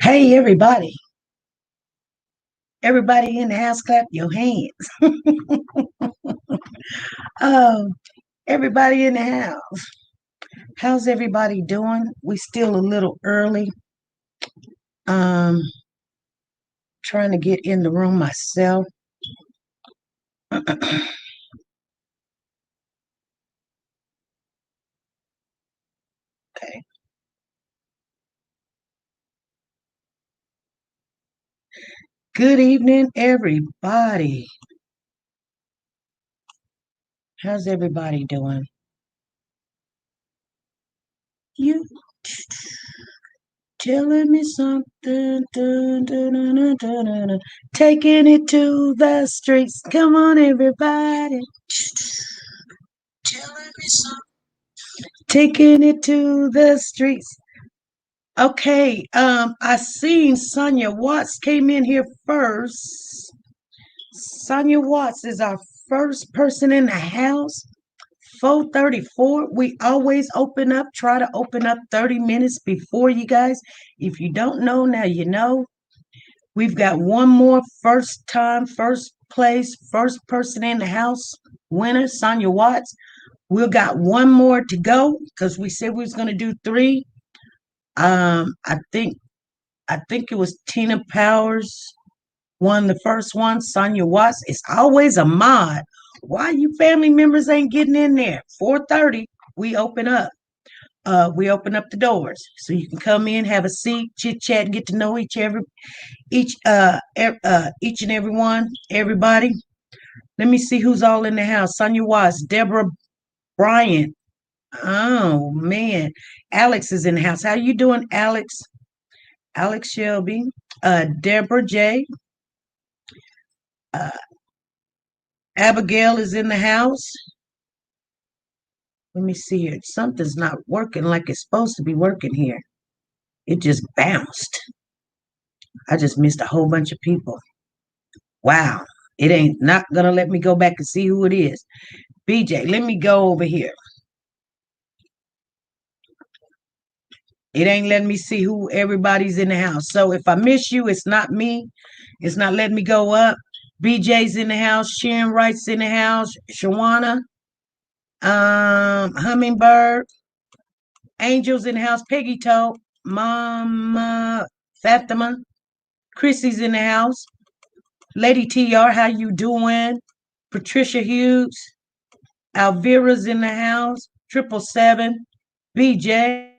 Hey, everybody. Everybody in the house, clap your hands. Um, everybody in the house. How's everybody doing? We still a little early. Um, Trying to get in the room myself. Okay. Good evening, everybody. How's everybody doing? You telling me something? Dun, dun, dun, dun, dun, dun, dun. Taking it to the streets. Come on, everybody. Telling me something. Taking it to the streets. Okay, I seen Sonia Watts came in here first. Sonia Watts is our first person in the house. 4:34. We always open up, try to open up 30 minutes before you guys. If you don't know, now you know. We've got one more first time, first place, first person in the house winner, Sonia Watts. We've got one more to go because we said we was going to do three. Um, I think I think it was Tina Powers won the first one. Sonia Watts. It's always a mod. Why you family members ain't getting in there? 4:30, we open up. We open up the doors so you can come in, have a seat, chit chat, get to know each and every one, everybody. Let me see who's all in the house. Sonia Watts, Deborah Bryant. Oh man, Alex is in the house. How you doing, Alex? Alex Shelby, Deborah J. Uh, Abigail is in the house. Let me see here. Something's not working like it's supposed to be working here. It just bounced. I just missed a whole bunch of people. Wow. It ain't not gonna let me go back and see who it is. BJ, let me go over here. It ain't letting me see who everybody's in the house. So if I miss you, it's not me. It's not letting me go up. BJ's in the house. Sharon Wright's in the house. Shawana, Hummingbird, Angel's in the house. Peggy Toe, Mama Fatima, Chrissy's in the house. Lady TR, how you doing? Patricia Hughes, Alvira's in the house. 777, BJ,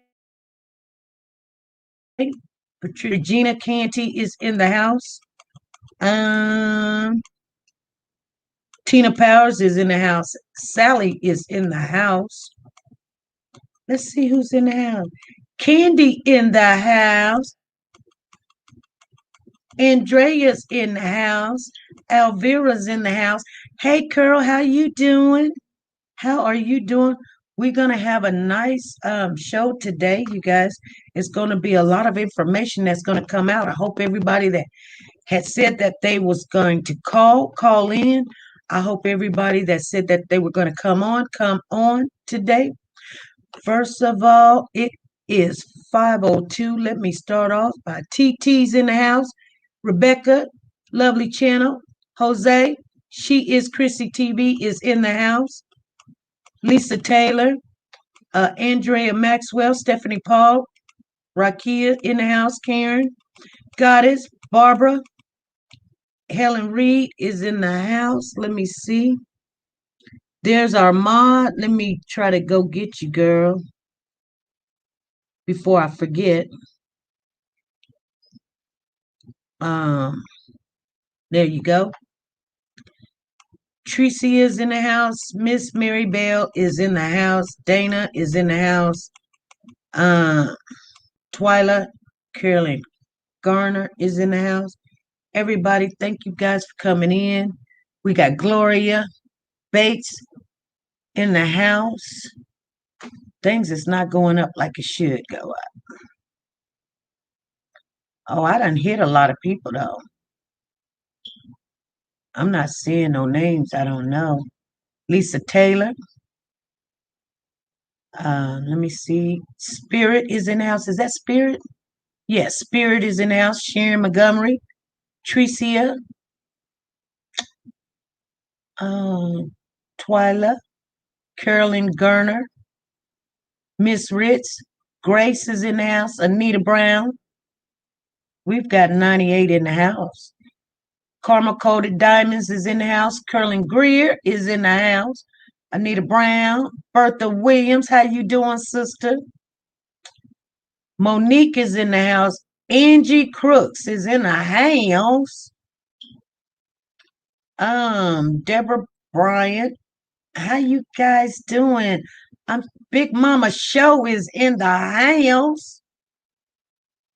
Regina Canty is in the house. Um, Tina Powers is in the house. Sally is in the house. Let's see who's in the house. Candy in the house. Andrea's in the house. Alvira's in the house. Hey, Curl, how you doing? How are you doing? We're going to have a nice show today, you guys. It's going to be a lot of information that's going to come out. I hope everybody that had said that they was going to call in. I hope everybody that said that they were going to come on today. First of all, it is 5:02. Let me start off by TT's in the house. Rebecca, lovely channel. Jose, she is Chrissy TV is in the house. Lisa Taylor, Andrea Maxwell, Stephanie Paul, Rakia in the house, Karen, Goddess, Barbara, Helen Reed is in the house. Let me see. There's our mod. Let me try to go get you, girl, before I forget. Um, there you go. Tracy is in the house. Miss Mary Bell is in the house. Dana is in the house. Uh, Twyla Carolyn Garner is in the house. Everybody, thank you guys for coming in. We got Gloria Bates in the house. Things is not going up like it should go up. Oh, I done hit a lot of people though. I'm not seeing no names. I don't know. Lisa Taylor. Let me see. Spirit is in the house. Is that Spirit? Yes, Spirit is in the house. Sharon Montgomery, Tricia, um, Twyla, Carolyn Garner, Miss Ritz, Grace is in the house. Anita Brown. We've got 98 in the house. Karma Coated Diamonds is in the house. Curlin Greer is in the house. Anita Brown, Bertha Williams, how you doing, sister? Monique is in the house. Angie Crooks is in the house. Deborah Bryant, how you guys doing? Big Mama Show is in the house.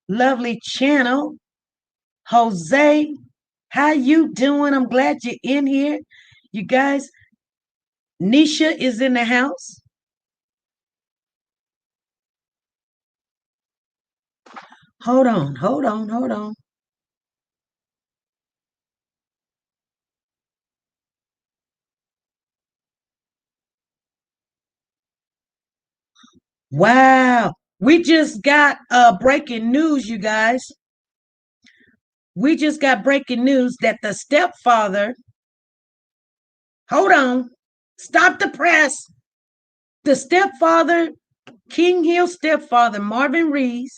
Lovely Channel. Jose, how you doing? I'm glad you're in here. You guys, Nisha is in the house. Hold on, hold on, hold on. Wow. We just got breaking news, you guys. We just got breaking news that the stepfather, hold on, stop the press. The stepfather, King Hill stepfather, Marvin Rees,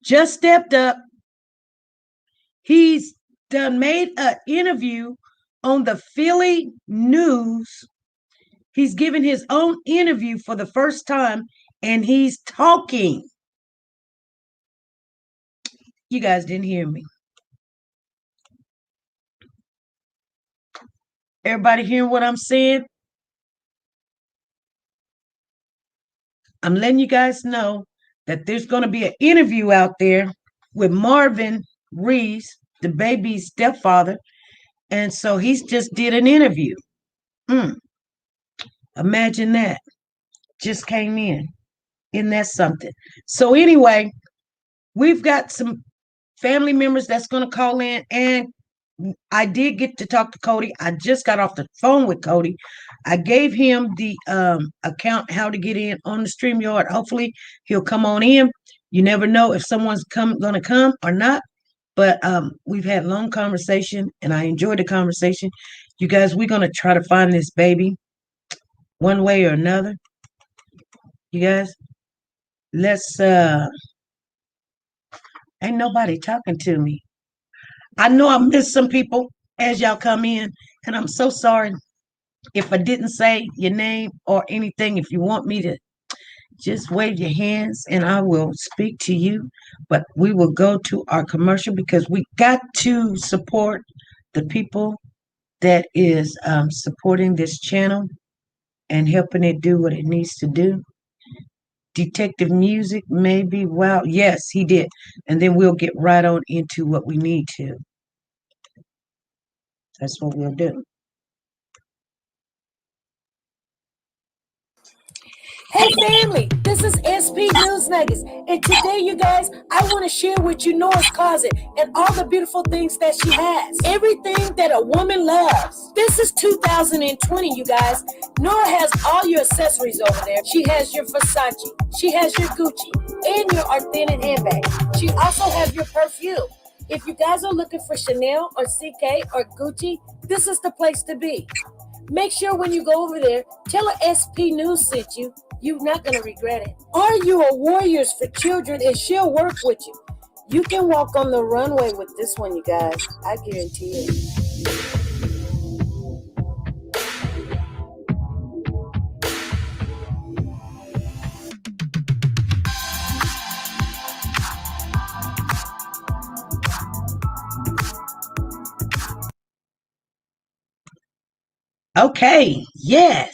just stepped up. He's done made an interview on the Philly News. He's given his own interview for the first time and he's talking. You guys didn't hear me. Everybody hearing what I'm saying? I'm letting you guys know that there's going to be an interview out there with Marvin Rees, the baby's stepfather. And so he's just did an interview. Imagine that. Just came in. Isn't that something? So anyway, we've got some family members that's going to call in, and I did get to talk to Cody. I just got off the phone with Cody. I gave him the account, how to get in on the StreamYard. Hopefully he'll come on in. You never know if someone's gonna come or not. But we've had a long conversation and I enjoyed the conversation. You guys, we're gonna try to find this baby one way or another. You guys, let's ain't nobody talking to me. I know I missed some people as y'all come in, and I'm so sorry if I didn't say your name or anything. If you want me to just wave your hands and I will speak to you, but we will go to our commercial because we got to support the people that is supporting this channel and helping it do what it needs to do. Detective Music, maybe. Wow. Yes, he did. And then we'll get right on into what we need to. That's what we'll do. Hey family, this is SP News Nuggets, and today you guys, I want to share with you Nora's closet and all the beautiful things that she has. Everything that a woman loves. This is 2020, you guys. Nora has all your accessories over there. She has your Versace, she has your Gucci, and your authentic handbag. She also has your perfume. If you guys are looking for Chanel or CK or Gucci, this is the place to be. Make sure when you go over there, tell her SP News sent you. You're not going to regret it. Are you a Warriors for Children? And she'll work with you. You can walk on the runway with this one, you guys. I guarantee it. Okay, yes.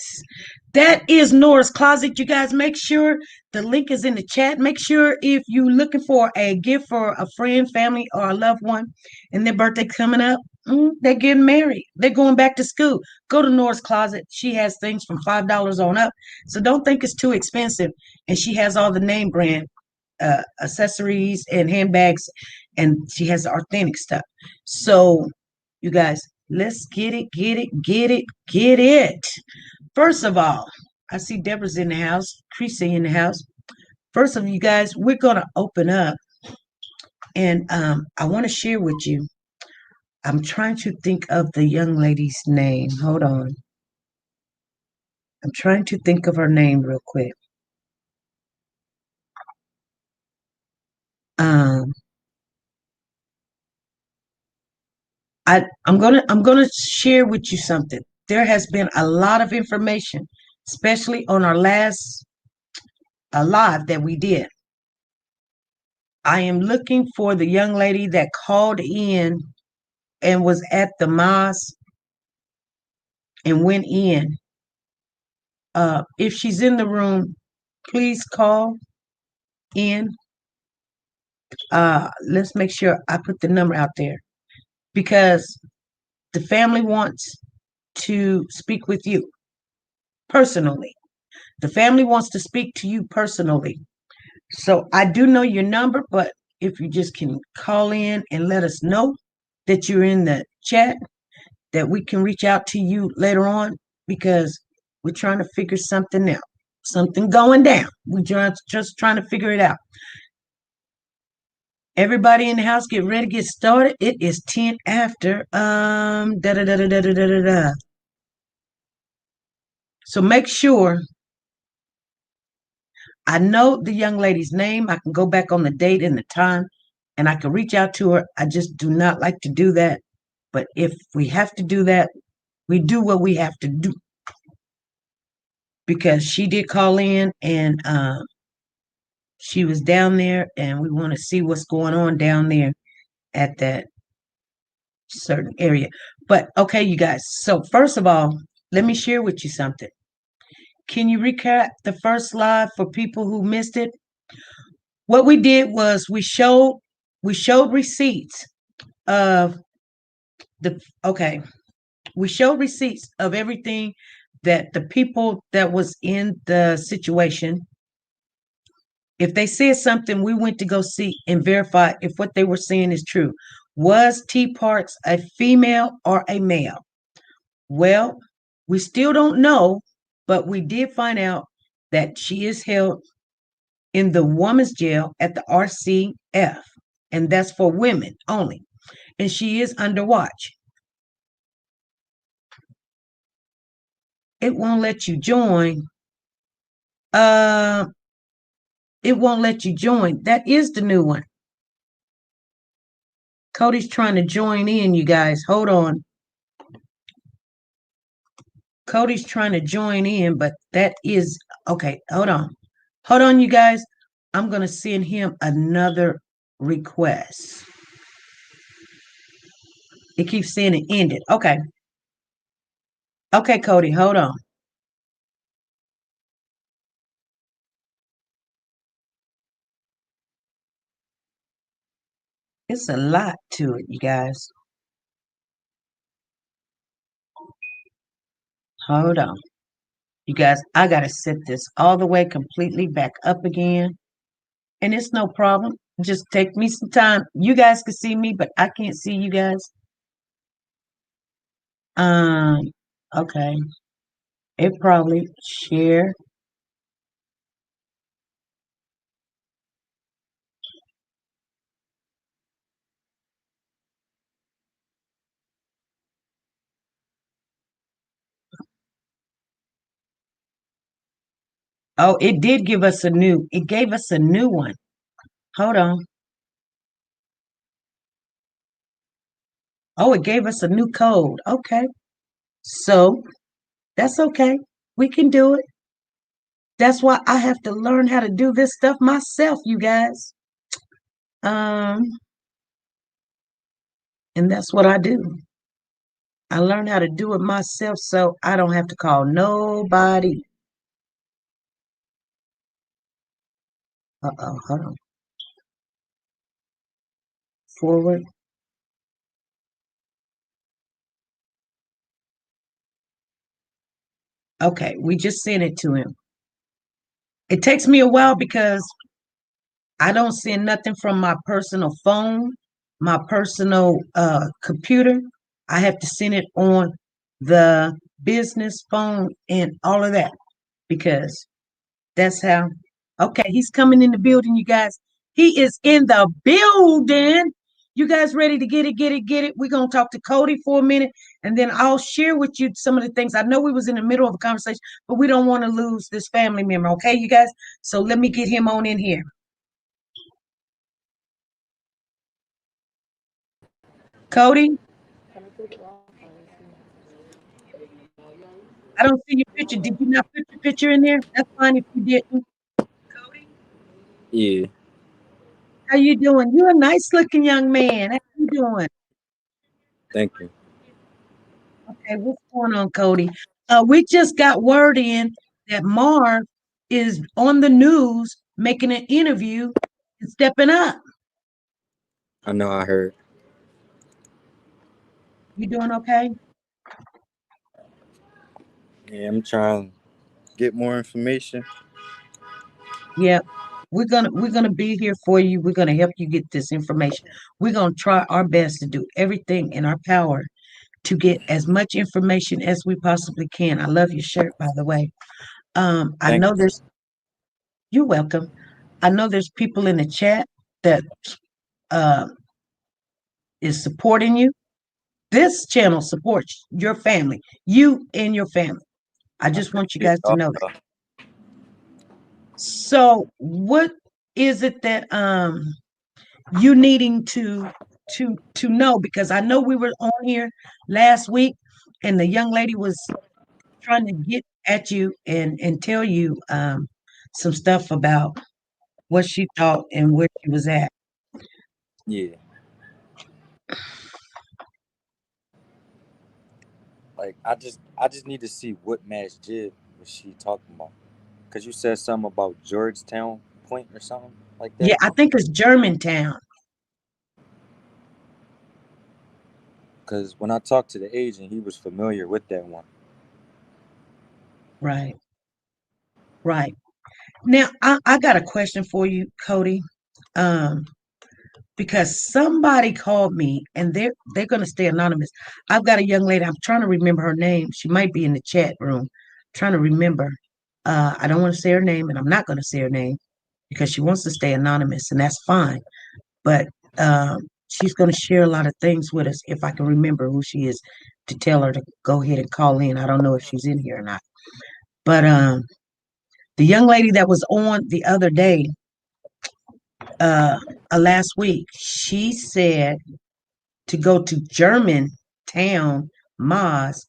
That is Nora's Closet. You guys make sure the link is in the chat. Make sure if you're looking for a gift for a friend, family, or a loved one and their birthday coming up, they're getting married. They're going back to school. Go to Nora's Closet. She has things from $5 on up. So don't think it's too expensive. And she has all the name brand accessories and handbags, and she has the authentic stuff. So you guys, let's get it, get it, get it, get it. First of all, I see Deborah's in the house, Creasy in the house. First of you guys, we're gonna open up, and I want to share with you. I'm trying to think of the young lady's name. Hold on. I'm trying to think of her name real quick. Um, I'm gonna share with you something. There has been a lot of information, especially on our last live that we did. I am looking for the young lady that called in and was at the mosque and went in. If she's in the room, please call in. Let's make sure I put the number out there because the family wants to speak with you personally. The family wants to speak to you personally. So I do know your number, but if you just can call in and let us know that you're in the chat, that we can reach out to you later on because we're trying to figure something out. Something going down. We're just trying to figure it out. Everybody in the house, get ready to get started. It is 10 after. Da da da da da da da da. So make sure I know the young lady's name. I can go back on the date and the time and I can reach out to her. I just do not like to do that. But if we have to do that, we do what we have to do. Because she did call in and she was down there and we want to see what's going on down there at that certain area. But okay, you guys. So first of all, let me share with you something. Can you recap the first live for people who missed it? What we did was we showed receipts of the okay. We showed receipts of everything that the people that was in the situation, if they said something, we went to go see and verify if what they were saying is true. Was T Parks a female or a male? Well, we still don't know, but we did find out that she is held in the woman's jail at the RCF, and that's for women only. And she is under watch. It won't let you join. Uh, it won't let you join. That is the new one. Cody's trying to join in, you guys. Hold on. Cody's trying to join in, but that is okay. Hold on. Hold on, you guys. I'm going to send him another request. It keeps saying it ended. Okay. Okay, Cody, hold on. It's a lot to it, you guys. Hold on. You guys, I got to set this all the way completely back up again. And it's no problem. Just take me some time. You guys can see me, but I can't see you guys. Um, okay. It probably share. Oh, it did give us it gave us a new one. Hold on. Oh, it gave us a new code. Okay. So that's okay. We can do it. That's why I have to learn how to do this stuff myself, you guys. Um, and that's what I do. I learned how to do it myself so I don't have to call nobody. Uh-oh, hold on. Forward. Okay, we just sent it to him. It takes me a while because I don't send nothing from my personal phone, my personal computer. I have to send it on the business phone and all of that because that's how. Okay, he's coming in the building, you guys. He is in the building. You guys ready to get it, get it, get it? We're gonna talk to Cody for a minute, and then I'll share with you some of the things. I know we was in the middle of a conversation, but we don't want to lose this family member, okay, you guys? So let me get him on in here. Cody, I don't see your picture. Did you not put your picture in there? That's fine if you didn't. Cody, Yeah, how you doing? You're a nice looking young man. How you doing? thank you. Okay, what's going on, Cody? We just got word in that Marv is on the news making an interview and stepping up. I know I heard. You doing okay? Yeah, I'm trying to get more information. Yeah. We're gonna be here for you. We're gonna help you get this information. We're gonna try our best to do everything in our power to get as much information as we possibly can. I love your shirt, by the way. I Thank know you. you're welcome. I know there's people in the chat that uh, is supporting you. This channel supports your family, you and your family. I I just want you appreciate guys to all know that. y'all. So, what is it that you needing to know? Because I know we were on here last week, and the young lady was trying to get at you and tell you some stuff about what she thought and where she was at. Yeah, like I just need to see what Mass Jib was she talking about. Cause you said something about Georgetown Point or something like Yeah, that. I think it's Germantown. Cause when I talked to the agent, he was familiar with that one. Right, right. Now, I got a question for you, Cody. Um, because somebody called me and they're gonna stay anonymous. I've got a young lady, I'm trying to remember her name. She might be in the chat room. Trying to remember. I don't want to say her name and I'm not gonna say her name because she wants to stay anonymous, and that's fine. But she's gonna share a lot of things with us if I can remember who she is to tell her to go ahead and call in. I don't know if she's in here or not. But the young lady that was on the other day, uh, last week, she said to go to Germantown Mosque,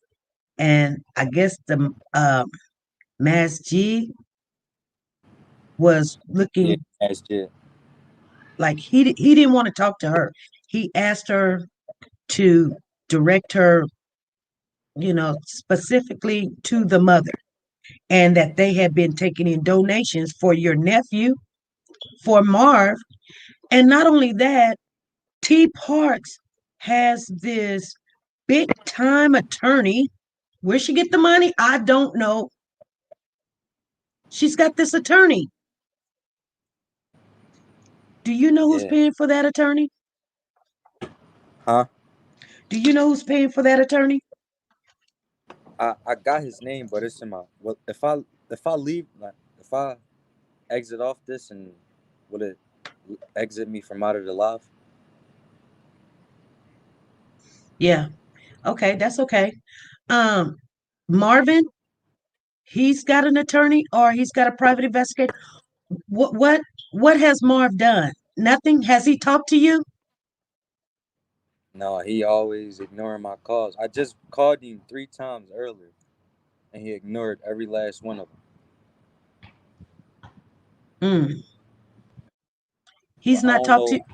and I guess the Masjid was Yeah, looking Mass Jib. like he didn't want to talk to her. He asked her to direct her, specifically to the mother, and that they had been taking in donations for your nephew, for Marv, and not only that, T Parks has this big time attorney. Where she get the money? I don't know. She's got this attorney. Do you know who's Yeah. paying for that attorney? Huh? Do you know who's paying for that attorney? I got his name, but it's in my. Well, if I leave, like if I exit off this, and will it exit me from out of the live? Yeah. Okay, that's okay. Um, Marvin, he's got an attorney or he's got a private investigator. What has Marv done? Nothing. Has he talked to you? No, he always ignoring my calls. I just called him 3 times earlier, and he ignored every last one of them. Mm, But he's I not don't talked to know.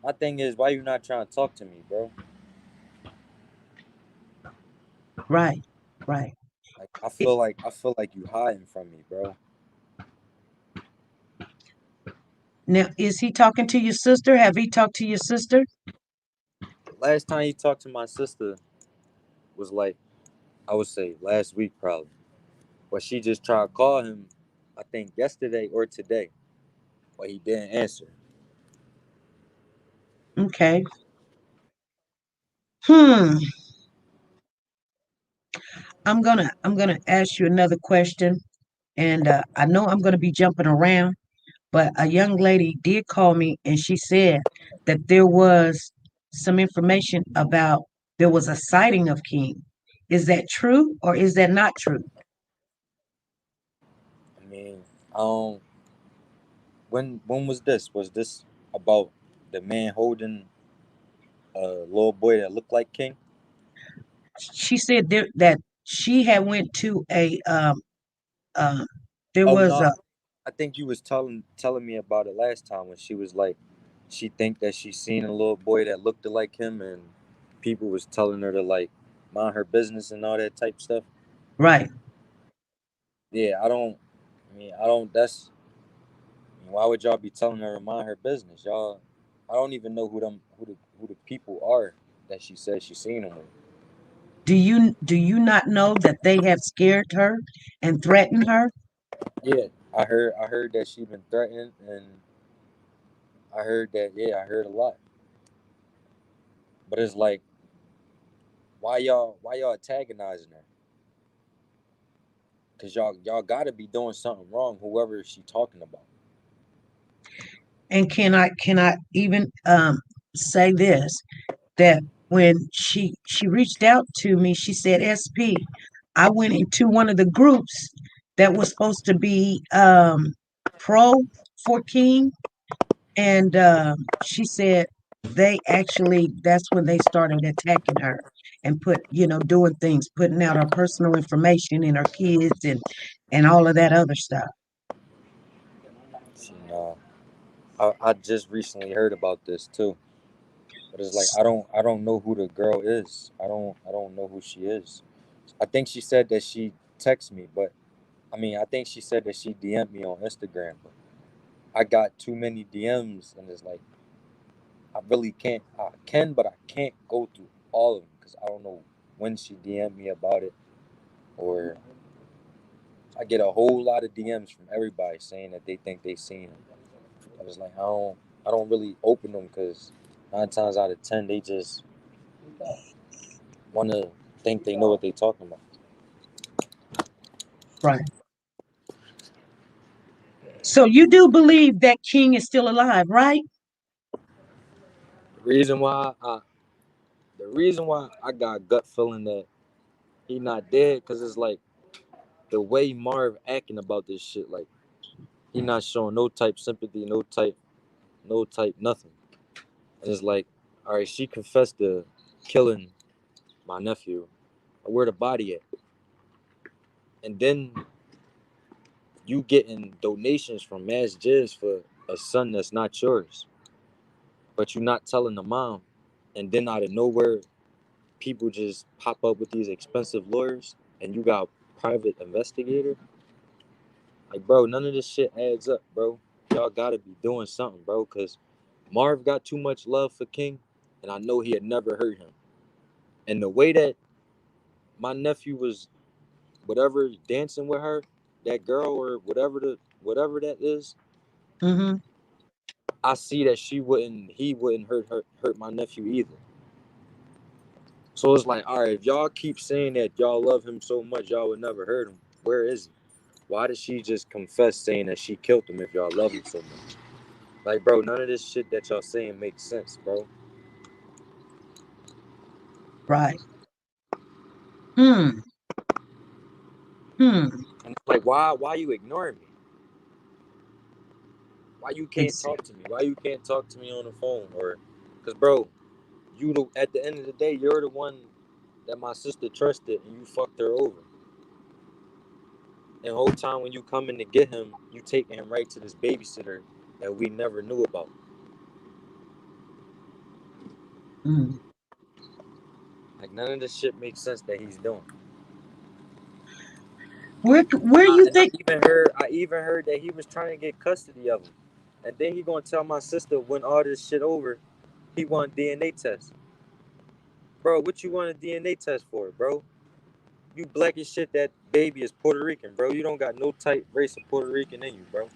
My thing is, why you not trying to talk to me, bro? right, right. Like I It- feel like I feel like you hiding from me, bro. Now, is he talking to your sister? Have he talked to your sister? Last time he talked to my sister was like, I would say last week probably, but she just tried to call him. I think yesterday or today, but he didn't answer. Okay. Hmm. I'm gonna ask you another question. And I know I'm going to be jumping around, but a young lady did call me and she said that there was some information about there was a sighting of King. Is that true or is that not true? I mean, um, when was this? Was this about the man holding a little boy that looked like King? She said that she had went to a um there Oh was no, a I think you was telling me about it last time when she was like, she think that she seen a little boy that looked like him, and people was telling her to like mind her business and all that type stuff. right. Yeah, I don't. I mean, I don't. That's. I mean, why would y'all be telling her to mind her business, y'all? I don't even know who the people are that she said she seen them with. Do you not know that they have scared her and threatened her? Yeah, I heard that she been threatened, and I heard that. Yeah, I heard a lot. But it's like, why y'all antagonizing her? Cause y'all gotta be doing something wrong. Whoever she talking about. And can I even say this, that when she reached out to me, she said, "SP, I went into one of the groups that was supposed to be pro for King, and she said they actually that's when they started attacking her and doing things, putting out her personal information and her kids and all of that other stuff." She, I just recently heard about this too. But it's like I don't know who the girl is. I don't know who she is. I think she said that she texted me, but I mean I think she said that she DM'd me on Instagram. But I got too many DMs, and it's like I really can't. I can, but I can't go through all of them because I don't know when she DM'd me about it, or I get a whole lot of DMs from everybody saying that they think they seen him. I was like, I don't really open them because 9 times out of 10 they just want to think they know what they talking about. Right. So you do believe that King is still alive, right? The reason why I, the reason why I got a gut feeling that he not dead, because it's like the way Marv acting about this shit, like he not showing no type sympathy, no type nothing. And it's like, all right, she confessed to killing my nephew. Where the body at? And then you getting donations from Mass Jizz for a son that's not yours, but you're not telling the mom. And then out of nowhere, people just pop up with these expensive lawyers, and you got a private investigator. Like, bro, none of this shit adds up, bro. Y'all gotta be doing something, bro, because Marv got too much love for King, and I know he had never hurt him. And the way that my nephew was, whatever, dancing with her, that girl or whatever that is, Mm-hmm. I see that he wouldn't hurt my nephew either. So it's like, all right, if y'all keep saying that y'all love him so much, y'all would never hurt him. Where is he? Why did she just confess saying that she killed him if y'all love him so much? Like, bro, none of this shit that y'all saying makes sense, bro. Right. Hmm. Hmm. And it's like, why you ignoring me? Why you can't Ex- talk to me? Why you can't talk to me on the phone? Or, cause bro, at the end of the day, you're the one that my sister trusted, and you fucked her over. And the whole time when you coming to get him, you taking him right to this babysitter that we never knew about. hmm. Like, none of this shit makes sense that he's doing. Where you And think? I even heard that he was trying to get custody of him, and then he gonna tell my sister when all this shit over, he want DNA test. Bro, what you want a DNA test for, bro? You black as shit. That baby is Puerto Rican, bro. You don't got no type race of Puerto Rican in you, bro.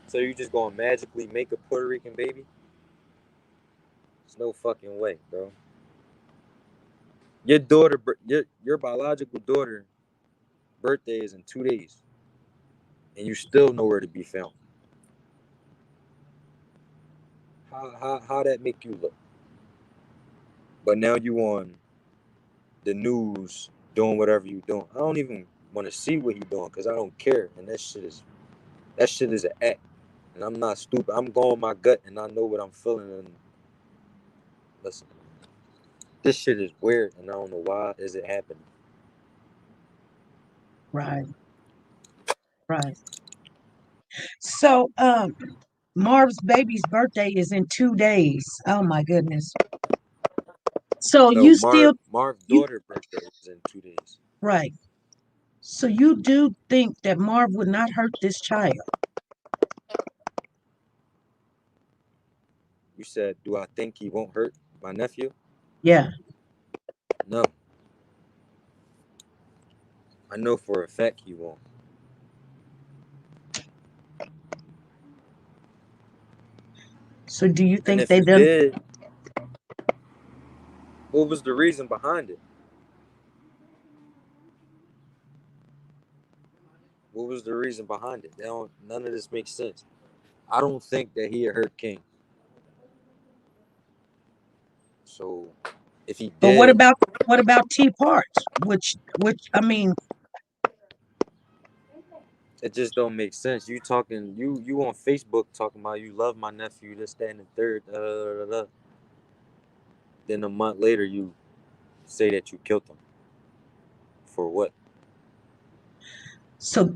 So you just gonna magically make a Puerto Rican baby? There's no fucking way, bro. Your daughter, your biological daughter, birthday is in 2 days. and you still nowhere to be found. How that make you look? But now you on the news doing whatever you doing. I don't even want to see what he doing because I don't care. And that shit is an act. And I'm not stupid. I'm going my gut and I know what I'm feeling. And listen, this shit is weird and I don't know why is it happening. Right. Right. So, Marv's baby's birthday is in 2 days. Oh my goodness. So No, you still Marv's you daughter's birthday is in 2 days. right. So you do think that Marv would not hurt this child? You said, do I think he won't hurt my nephew? Yeah. No. I know for a fact he won't. So do you And think if they he done? did, what was the reason behind it? What was the reason behind it? None of this makes sense. I don't think that he had hurt King. So if he But did, what about T Parts? Which I mean, it just don't make sense. You talking you on Facebook talking about you love my nephew, this, that, and the third. Then a month later you say that you killed him. For what? so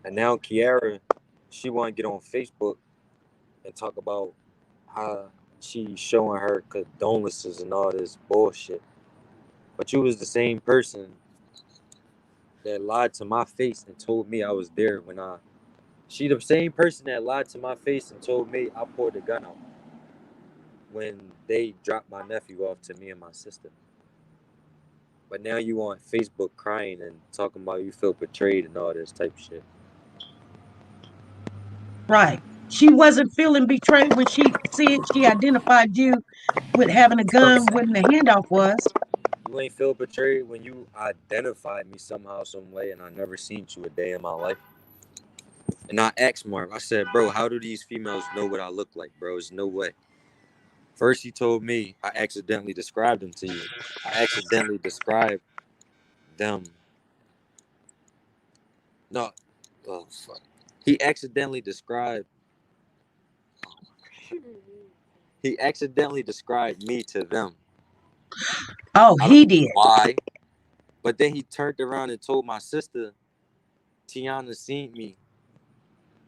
And now Kiara, she wanna get on Facebook and talk about how she's showing her condolences and all this bullshit. But you was the same person that lied to my face and told me I was there when I. She the same person that lied to my face and told me I poured the gun out when they dropped my nephew off to me and my sister. But now you on Facebook crying and talking about you feel betrayed and all this type of shit. right. She wasn't feeling betrayed when she identified you with having a gun when the handoff was. You ain't feel betrayed when you identified me somehow, some way, and I never seen you a day in my life. And I asked Marv, I said, bro, how do these females know what I look like, bro? There's no way. First, he told me I accidentally described them to you. I accidentally described them. No, oh fuck. He accidentally described. He accidentally described me to them. Oh, I don't he know did. why, but then he turned around and told my sister, Tiana seen me,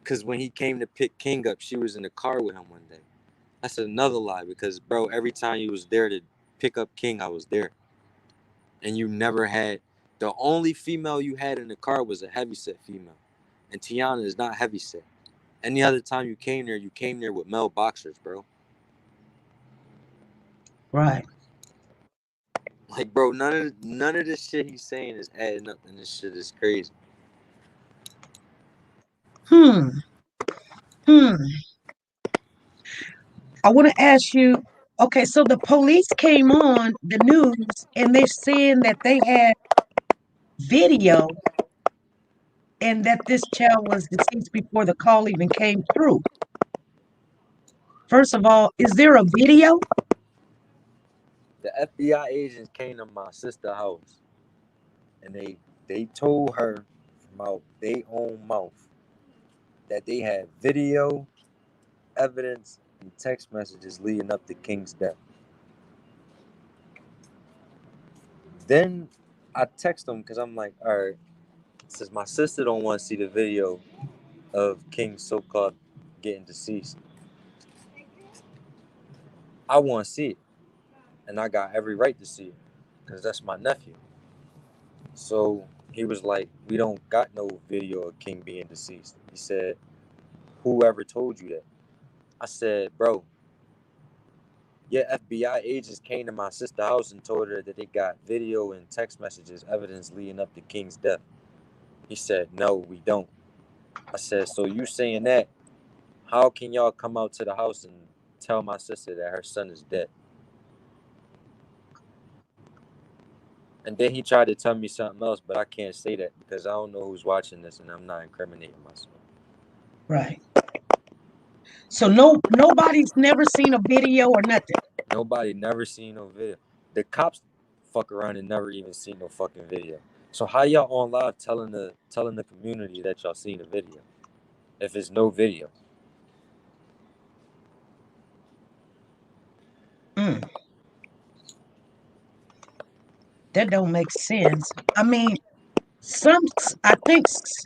because when he came to pick King up, she was in the car with him one day. That's another lie because, bro, every time you was there to pick up King, I was there. And you never had, the only female you had in the car was a heavyset female. And Tiana is not heavyset. Any other time you came there with male boxers, bro. Right. Like, bro, none of this shit he's saying is adding up, and this shit is crazy. Hmm. Hmm. I want to ask you, okay, so the police came on the news and they're saying that they had video and that this child was deceased before the call even came through. First of all, is there a video? The FBI agents came to my sister's house, and they told her from out their own mouth that they had video evidence and text messages leading up to King's death. Then I text them because I'm like, all right, since my sister don't want to see the video of King so-called getting deceased, I want to see it, and I got every right to see it because that's my nephew. So he was like, we don't got no video of King being deceased. He said, whoever told you that? I said, bro, yeah, FBI agents came to my sister's house and told her that they got video and text messages evidence leading up to King's death. He said, no, we don't. I said, so you saying that, how can y'all come out to the house and tell my sister that her son is dead? And then he tried to tell me something else, but I can't say that because I don't know who's watching this and I'm not incriminating myself. Right. So nobody's never seen a video or nothing. Nobody never seen no video. The cops fuck around and never even seen no fucking video. So how y'all on live telling the community that y'all seen a video if it's no video? Mm, that don't make sense. I mean, I think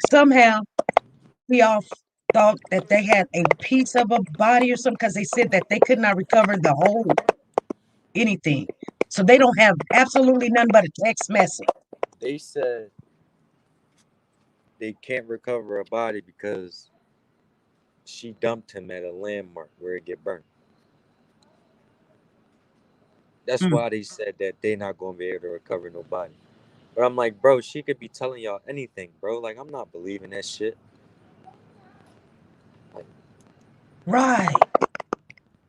somehow we all thought that they had a piece of a body or something because they said that they could not recover the whole anything. So they don't have absolutely nothing but a text message. They said they can't recover a body because she dumped him at a landmark where it get burnt. That's Mm, why they said that they not gonna be able to recover no body. But I'm like, bro, she could be telling y'all anything, bro. Like, I'm not believing that shit. Like, right,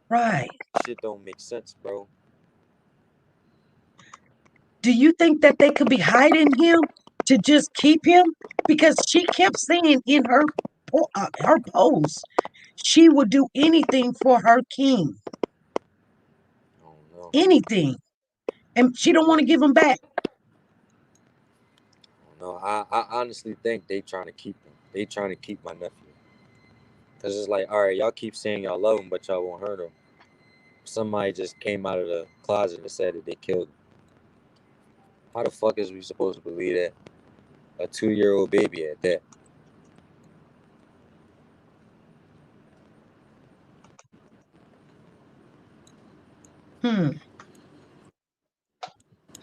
right. shit don't make sense, bro. Do you think that they could be hiding him to just keep him? Because she kept saying in her post, she would do anything for her king, I don't know. anything, and she don't want to give him back. No, I honestly think they trying to keep him. They trying to keep my nephew. Cause it's like, all right, y'all keep saying y'all love him, but y'all won't hurt him. Somebody just came out of the closet and said that they killed him. How the fuck is we supposed to believe that? A 2-year-old baby at that. Hmm.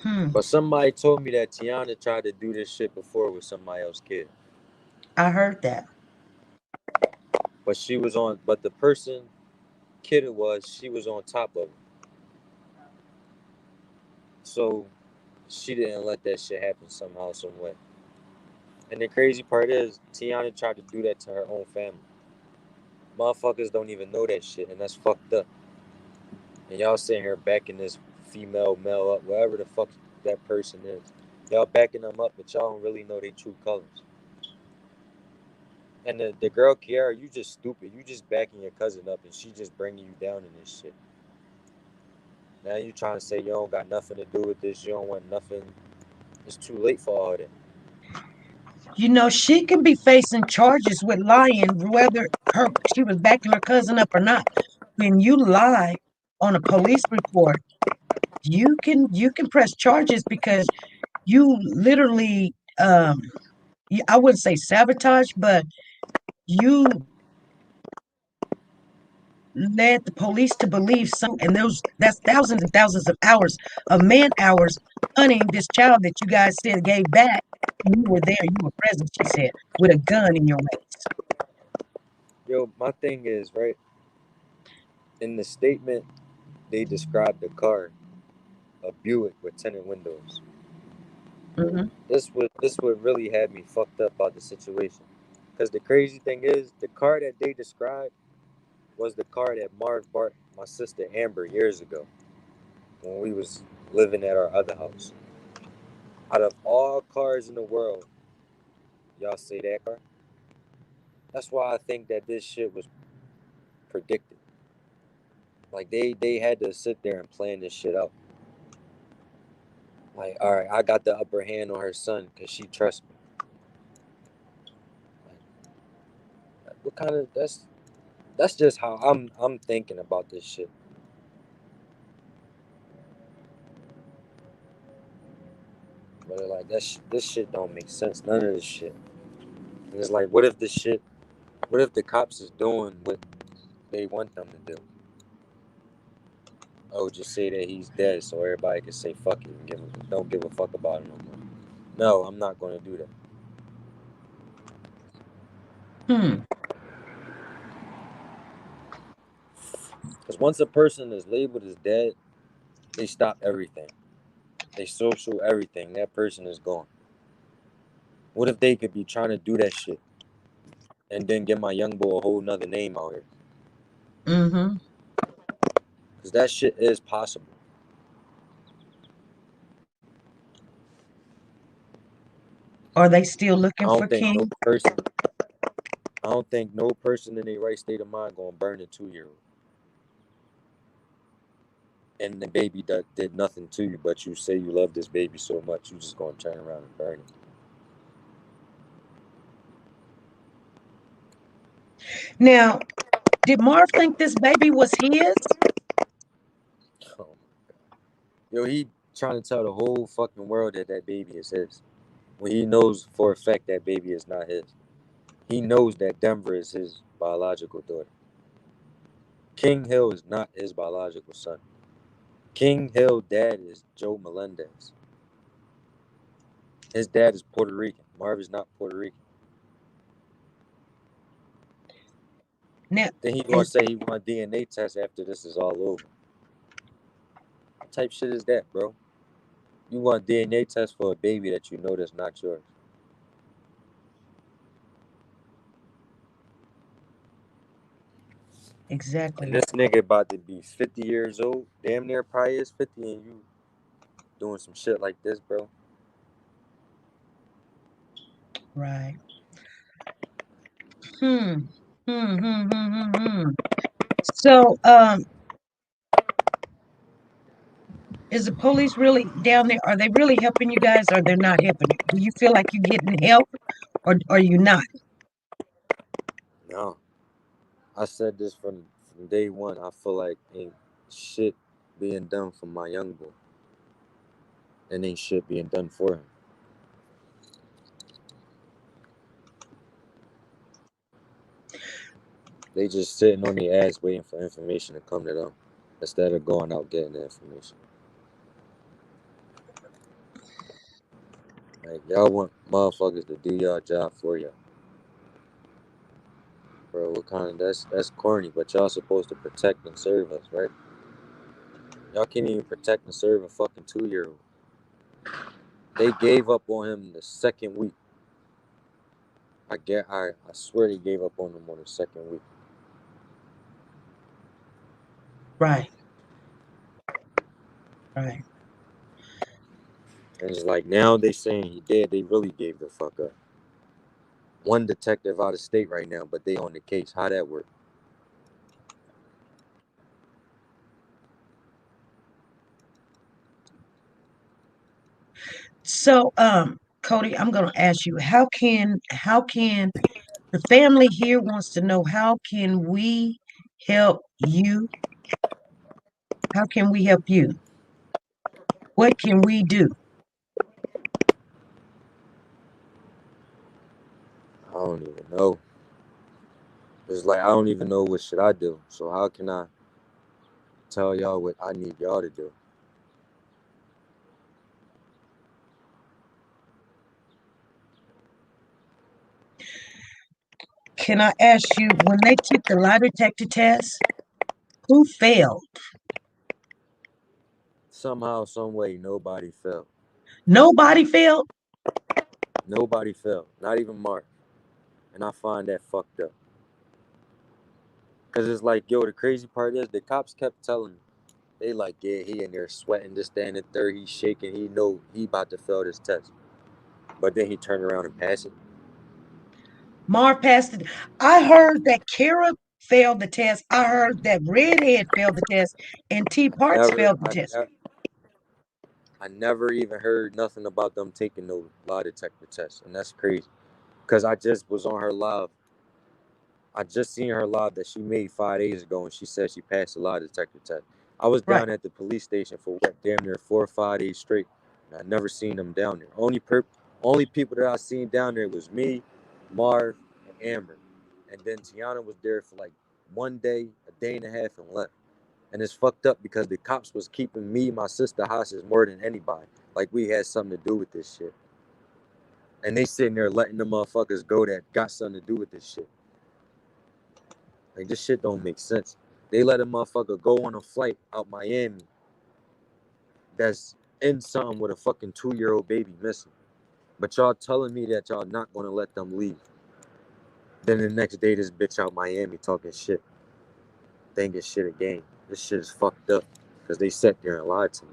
Hmm. But somebody told me that Tiana tried to do this shit before with somebody else's kid. I heard that. But she was on, but the person, kid it was, she was on top of him. So she didn't let that shit happen somehow, some way. And the crazy part is, Tiana tried to do that to her own family. Motherfuckers don't even know that shit, and that's fucked up. And y'all sitting here backing this female, male up, whatever the fuck that person is. Y'all backing them up, but y'all don't really know their true colors. And the girl, Kiara, you just stupid. You just backing your cousin up, and she just bringing you down in this shit. Now you trying to say you don't got nothing to do with this. You don't want nothing. It's too late for all that. You know, she can be facing charges with lying, whether she was backing her cousin up or not. When you lie on a police report, you can press charges because you literally I wouldn't say sabotage, but you led the police to believe and that's thousands and thousands of hours of man hours hunting this child that you guys said gave back. You were there, you were present, she said, with a gun in your waist. Yo, my thing is, right, in the statement, they described the car, a Buick with tinted windows. Hmm. This would really have me fucked up about the situation. Because the crazy thing is, the car that they described was the car that Marv bought my sister Amber years ago when we was living at our other house. Out of all cars in the world, y'all say that car? That's why I think that this shit was predicted. Like they had to sit there and plan this shit out. Like, all right, I got the upper hand on her son because she trusts me. Like, what kind of that's just how I'm thinking about this shit. But like this shit don't make sense. None of this shit. And it's like, what if this shit? What if the cops is doing what they want them to do? Oh, just say that he's dead so everybody can say fuck it and don't give a fuck about it no more. No, I'm not going to do that. Hmm. Because once a person is labeled as dead, they stop everything. They social everything. That person is gone. What if they could be trying to do that shit and then give my young boy a whole nother name out here? Mm-hmm. Because that shit is possible. Are they still I looking for don't think no King? person. I don't don't think no person in their right state of mind gonna burn a 2-year-old. And the baby did nothing to you, but you say you love this baby so much, you just gonna turn around and burn it. Now, did Marv think this baby was his? Oh my God. Yo, he trying to tell the whole fucking world that that baby is his. When he knows for a fact that baby is not his. He knows that Denver is his biological daughter. King Hill is not his biological son. King Hill dad is Joe Melendez. His dad is Puerto Rican. Marv is not Puerto Rican. Now, Then he gonna say he want a DNA test after this is all over. What type shit is that, bro? You want a DNA test for a baby that you know that's not yours. exactly. And this nigga about to be 50 years old. Damn near probably is 50 and you doing some shit like this, bro. Right. Hmm. So, is the police really down there? Are they really helping you guys or they're not helping you? Do you feel like you're getting help or are you not? No. I said this from day one. I feel like ain't shit being done for my young boy. And ain't shit being done for him. They just sitting on their ass waiting for information to come to them instead of going out getting the information. Like y'all want motherfuckers to do y'all job for y'all. Bro, what kind of that's corny, but y'all supposed to protect and serve us, right? Y'all can't even protect and serve a fucking 2-year-old. They gave up on him the second week. I swear they gave up on him on the second week. Right. Right. And it's like now they saying he dead, they really gave the fuck up. One detective out of state right now, but they on the case. How that work? So, Cody, I'm going to ask you, how can the family here wants to know how can we help you? How can we help you? What can we do? I don't even know. It's like I don't even know what should I do. So how can I tell y'all what I need y'all to do? Can I ask you, when they took the lie detector test, who failed? Somehow, some way, nobody fell. Nobody failed? Nobody fell. Not even Mark. And I find that fucked up. Cause it's like, yo, the crazy part is the cops kept telling me, they like, yeah, he in there sweating, this, that, and the third, he's shaking, he know he about to fail this test. But then he turned around and passed it. Marv passed it. I heard that Kara failed the test. I heard that Redhead failed the test and T Parts Never, failed the test. I never even heard nothing about them taking no lie detector test, and that's crazy. Cause I just was on her live. I just seen her live that she made 5 days ago, and she said she passed the lie detector test. I was Right. down at the police station for what, damn near 4 or 5 days straight, and I never seen them down there. Only people that I seen down there was me, Marv, and Amber, and then Tiana was there for like 1 day, a day and a half, and left. And it's fucked up because the cops was keeping me, my sister hostage more than anybody. Like we had something to do with this shit. And they sitting there letting the motherfuckers go that got something to do with this shit. Like this shit don't make sense. They let a motherfucker go on a flight out Miami that's in something with a fucking 2-year-old baby missing. But y'all telling me that y'all not gonna let them leave. Then the next day this bitch out Miami talking shit. Thinking shit again. This shit is fucked up. Cause they sat there and lied to me.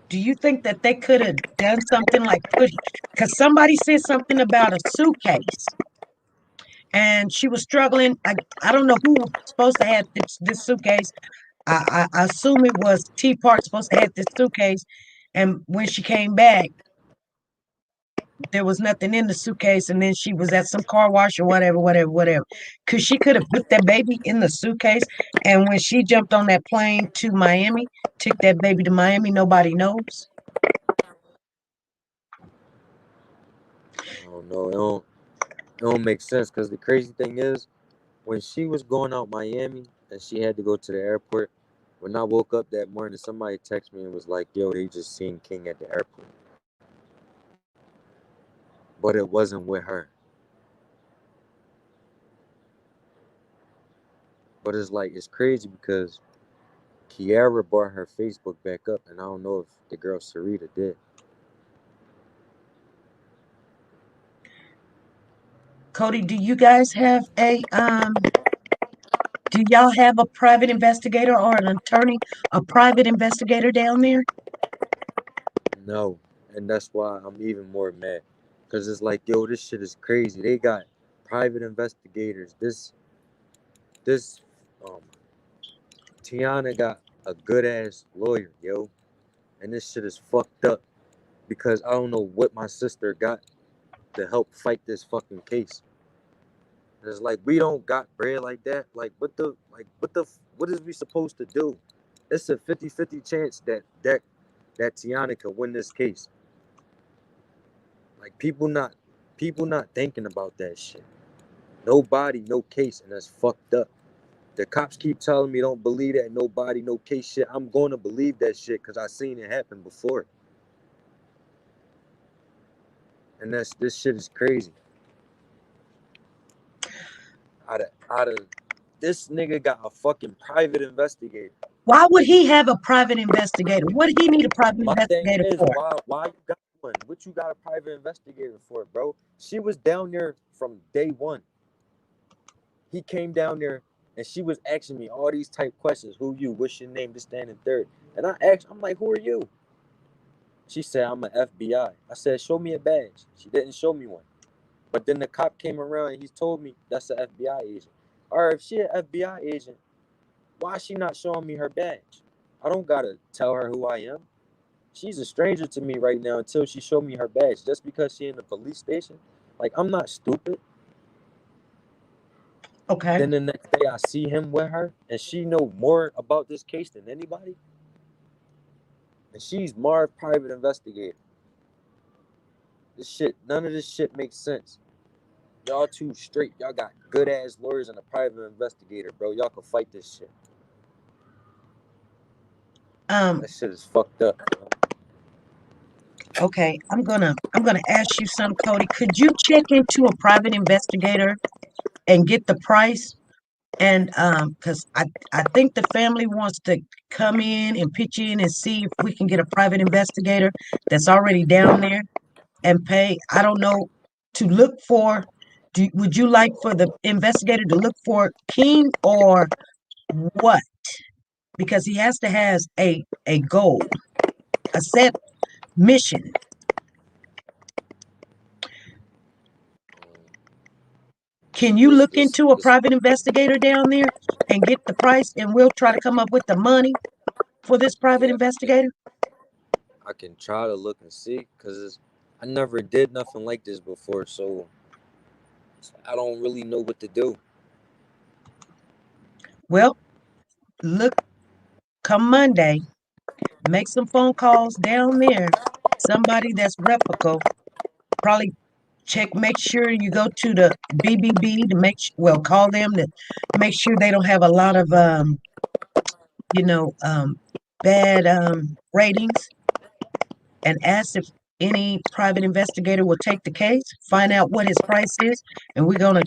Do you think that they could have done something like because somebody said something about a suitcase and she was struggling. I don't know who was supposed to have this suitcase. I assume it was T Part supposed to have this suitcase. And when she came back, there was nothing in the suitcase. And then she was at some car wash or whatever. Because she could have put that baby in the suitcase. And when she jumped on that plane to Miami, took that baby to Miami, nobody knows. I don't know. It don't make sense because the crazy thing is, when she was going out Miami and she had to go to the airport, when I woke up that morning, somebody texted me and was like, "Yo, they just seen King at the airport," but it wasn't with her. But it's like it's crazy because Kiara brought her Facebook back up, and I don't know if the girl Sarita did. Cody, do you guys have do y'all have a private investigator or an attorney, a private investigator down there? No, and that's why I'm even more mad, because it's like, yo, this shit is crazy. They got private investigators. This um Tiana got a good ass lawyer, yo, and this shit is fucked up because I don't know what my sister got to help fight this fucking case. And it's like we don't got bread like that. What is we supposed to do? It's a 50-50 chance that Tiana could win this case. Like people not thinking about that shit. Nobody, no case, and that's fucked up. The cops keep telling me don't believe that nobody, no case shit. I'm going to believe that shit because I seen it happen before. And this shit is crazy. Out of this nigga got a fucking private investigator. Why would he have a private investigator? What did he need a private My thing investigator is, for? why you got one? What you got a private investigator for, bro? She was down there from day one. He came down there and she was asking me all these type questions. Who you? What's your name? This, that, and third. And I'm like, who are you? She said, I'm an FBI. I said, show me a badge. She didn't show me one. But then the cop came around and he told me that's an FBI agent. Or if she an FBI agent, why is she not showing me her badge? I don't gotta tell her who I am. She's a stranger to me right now until she showed me her badge. Just because she in the police station, like I'm not stupid. Okay. Then the next day I see him with her, and she know more about this case than anybody. And she's Marv private investigator. None of this shit makes sense. Y'all too straight. Y'all got good ass lawyers and a private investigator, bro. Y'all can fight this shit. That shit is fucked up, bro. Okay, I'm gonna ask you some, Cody. Could you check into a private investigator and get the price? And because I think the family wants to come in and pitch in and see if we can get a private investigator that's already down there and pay. I don't know to look for. Would you like for the investigator to look for King or what? Because he has to have a goal, a set mission. Can you This look this into a this private investigator down there and get the price, and we'll try to come up with the money for this private yeah, investigator? I can try to look and see because I never did nothing like this before, so I don't really know what to do. Well, look, come Monday, make some phone calls down there. Somebody that's reputable, probably make sure you go to the BBB to call them to make sure they don't have a lot of, you know, bad ratings, and ask if any private investigator will take the case, find out what his price is, and we're gonna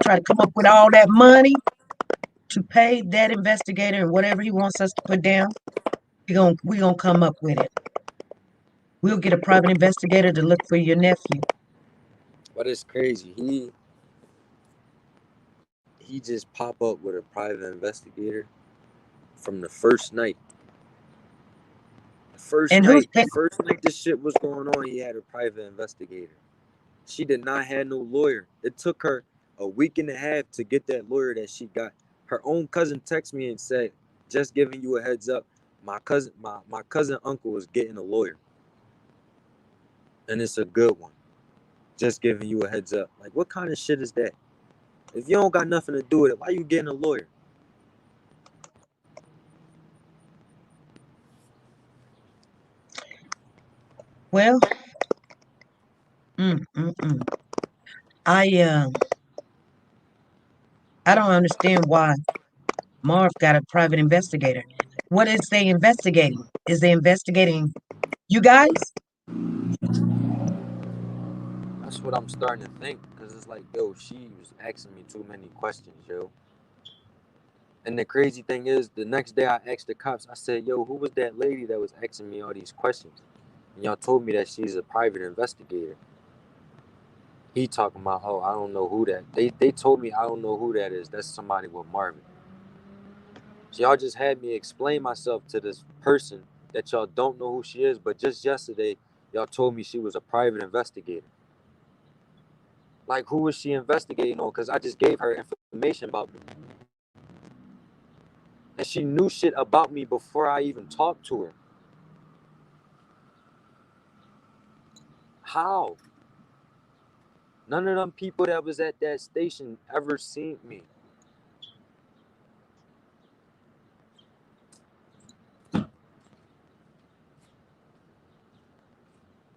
try to come up with all that money to pay that investigator and whatever he wants us to put down. We're gonna come up with it. We'll get a private investigator to look for your nephew. But it's crazy. He just pop up with a private investigator from the first night. The And who's paying? First night this shit was going on, he had a private investigator. She did not have no lawyer. It took her a week and a half to get that lawyer that she got. Her own cousin texted me and said, "Just giving you a heads up, my cousin uncle is getting a lawyer, and it's a good one. Just giving you a heads up." Like, what kind of shit is that? If you don't got nothing to do with it, why you getting a lawyer? Well, mm, mm, mm. I I don't understand why Marv got a private investigator. What is they investigating? Is they investigating you guys? That's what I'm starting to think, because it's like, yo, she was asking me too many questions, yo. And the crazy thing is, the next day I asked the cops, I said, yo, who was that lady that was asking me all these questions? And y'all told me that she's a private investigator. He talking about, oh, I don't know who that. They told me I don't know who that is. That's somebody with Marvin. So y'all just had me explain myself to this person that y'all don't know who she is, but just yesterday, y'all told me she was a private investigator. Like, who was she investigating on? Because I just gave her information about me. And she knew shit about me before I even talked to her. How? None of them people that was at that station ever seen me.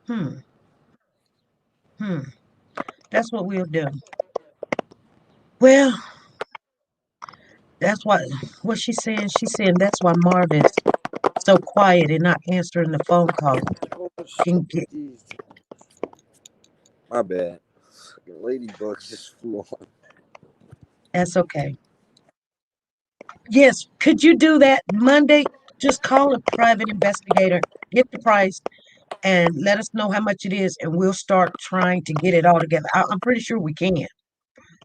Hmm. Hmm. That's what we'll do. Well, that's what she's saying. She's saying that's why Marv is so quiet and not answering the phone calls. Oh, Can get, my bad. Fucking ladybug just flew on. that's okay. Yes, could you do that Monday? Just call a private investigator, get the price, and let us know how much it is, and we'll start trying to get it all together. I'm pretty sure we can.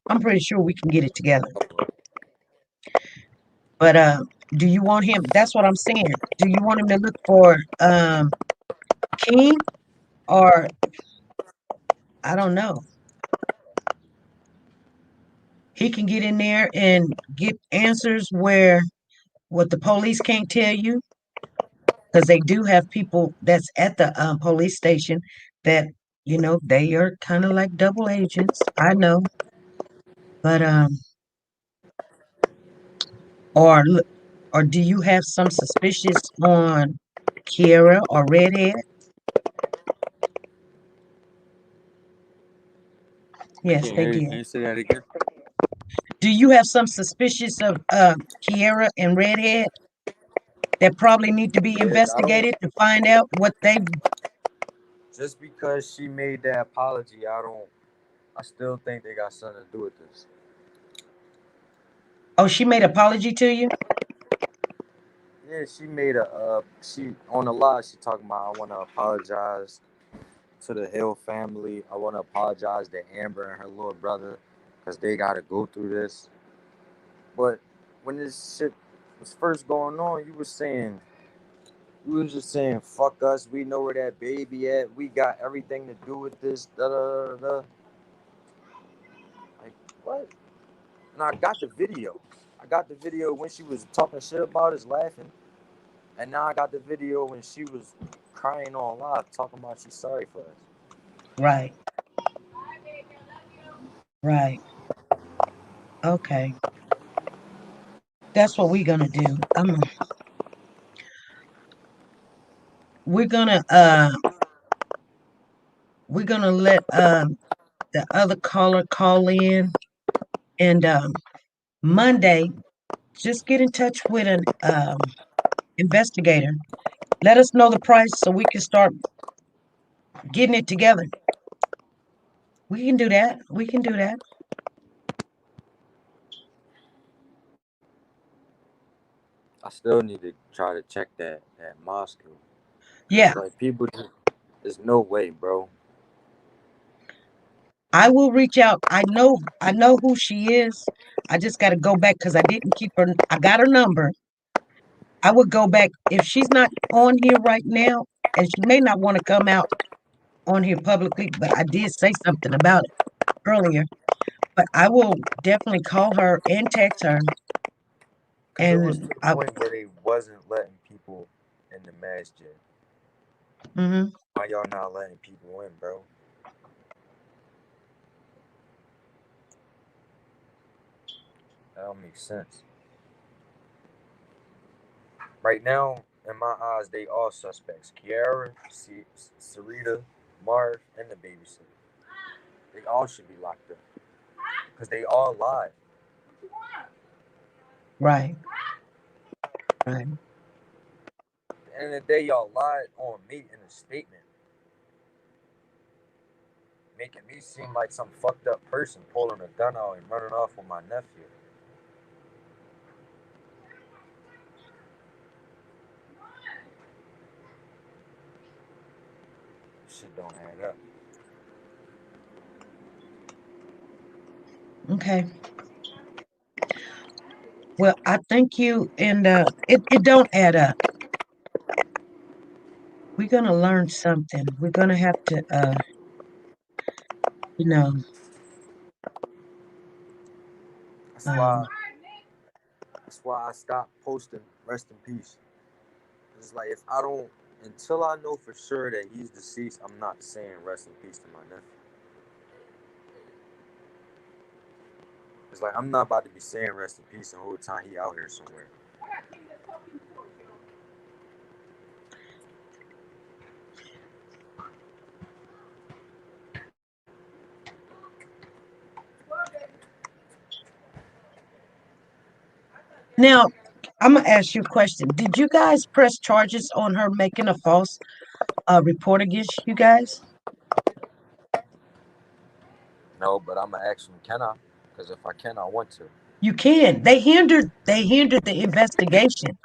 I'm pretty sure we can get it together. But do you want him? That's what I'm saying. Do you want him to look for King, or I don't know? He can get in there and get answers where what the police can't tell you, because they do have people that's at the police station that they are kind of like double agents. I know, but or or do you have some suspicious on Kiera or Redhead? I Yes, can't they hear you. did. Can you say that again? Do you have some suspicious of Kiera and Redhead that probably need to be Yeah, I don't. investigated to find out what they? Just because she made that apology, I don't. I still think they got something to do with this. Oh, she made apology to you? Yeah, she made a. She on the live. She talking about, I want to apologize to the Hill family. I want to apologize to Amber and her little brother, because they got to go through this. But when this shit was first going on, you was just saying, fuck us. We know where that baby at. We got everything to do with this. Da da da da. Like, what? And I got the video. I got the video when she was talking shit about us, laughing. And now I got the video when she was crying on live, talking about she's sorry for us. Right, right. Okay. That's what we're gonna do. We're gonna uh we're gonna let the other caller call in, and Monday just get in touch with an investigator. Let us know the price so we can start getting it together. We can do that. We can do that. I still need to try to check that Moscow. Yeah, Like, people just, there's no way, bro. I will reach out. I know who she is. I just got to go back because I didn't keep her. I got her number, I would go back if she's not on here right now, and she may not want to come out on here publicly, but I did say something about it earlier. But I will definitely call her and text her, Cause it was to and the I. point where they wasn't letting people in the masjid. Hmm. Why y'all not letting people in, bro? That don't make sense. Right now, in my eyes, they all suspects. Kiara, Sarita, Marv, and the babysitter. They all should be locked up. Because they all lied. Right, right. At the end of the day, y'all lied on me in a statement. Making me seem like some fucked up person pulling a gun out and running off with my nephew. Shit don't add up. Okay. Well, I thank you, and it don't add up. We're gonna learn something. We're gonna have to, you know, That's why um, that's why I stopped posting rest in peace. It's like if I don't until I know for sure that he's deceased, I'm not saying rest in peace to my nephew. It's like I'm not about to be saying rest in peace the whole time he out here somewhere. now I'm gonna ask you a question. Did you guys press charges on her making a false report against you guys? No, but I'm gonna ask him, can I? Because if I can, I want to. You can. They hindered the investigation.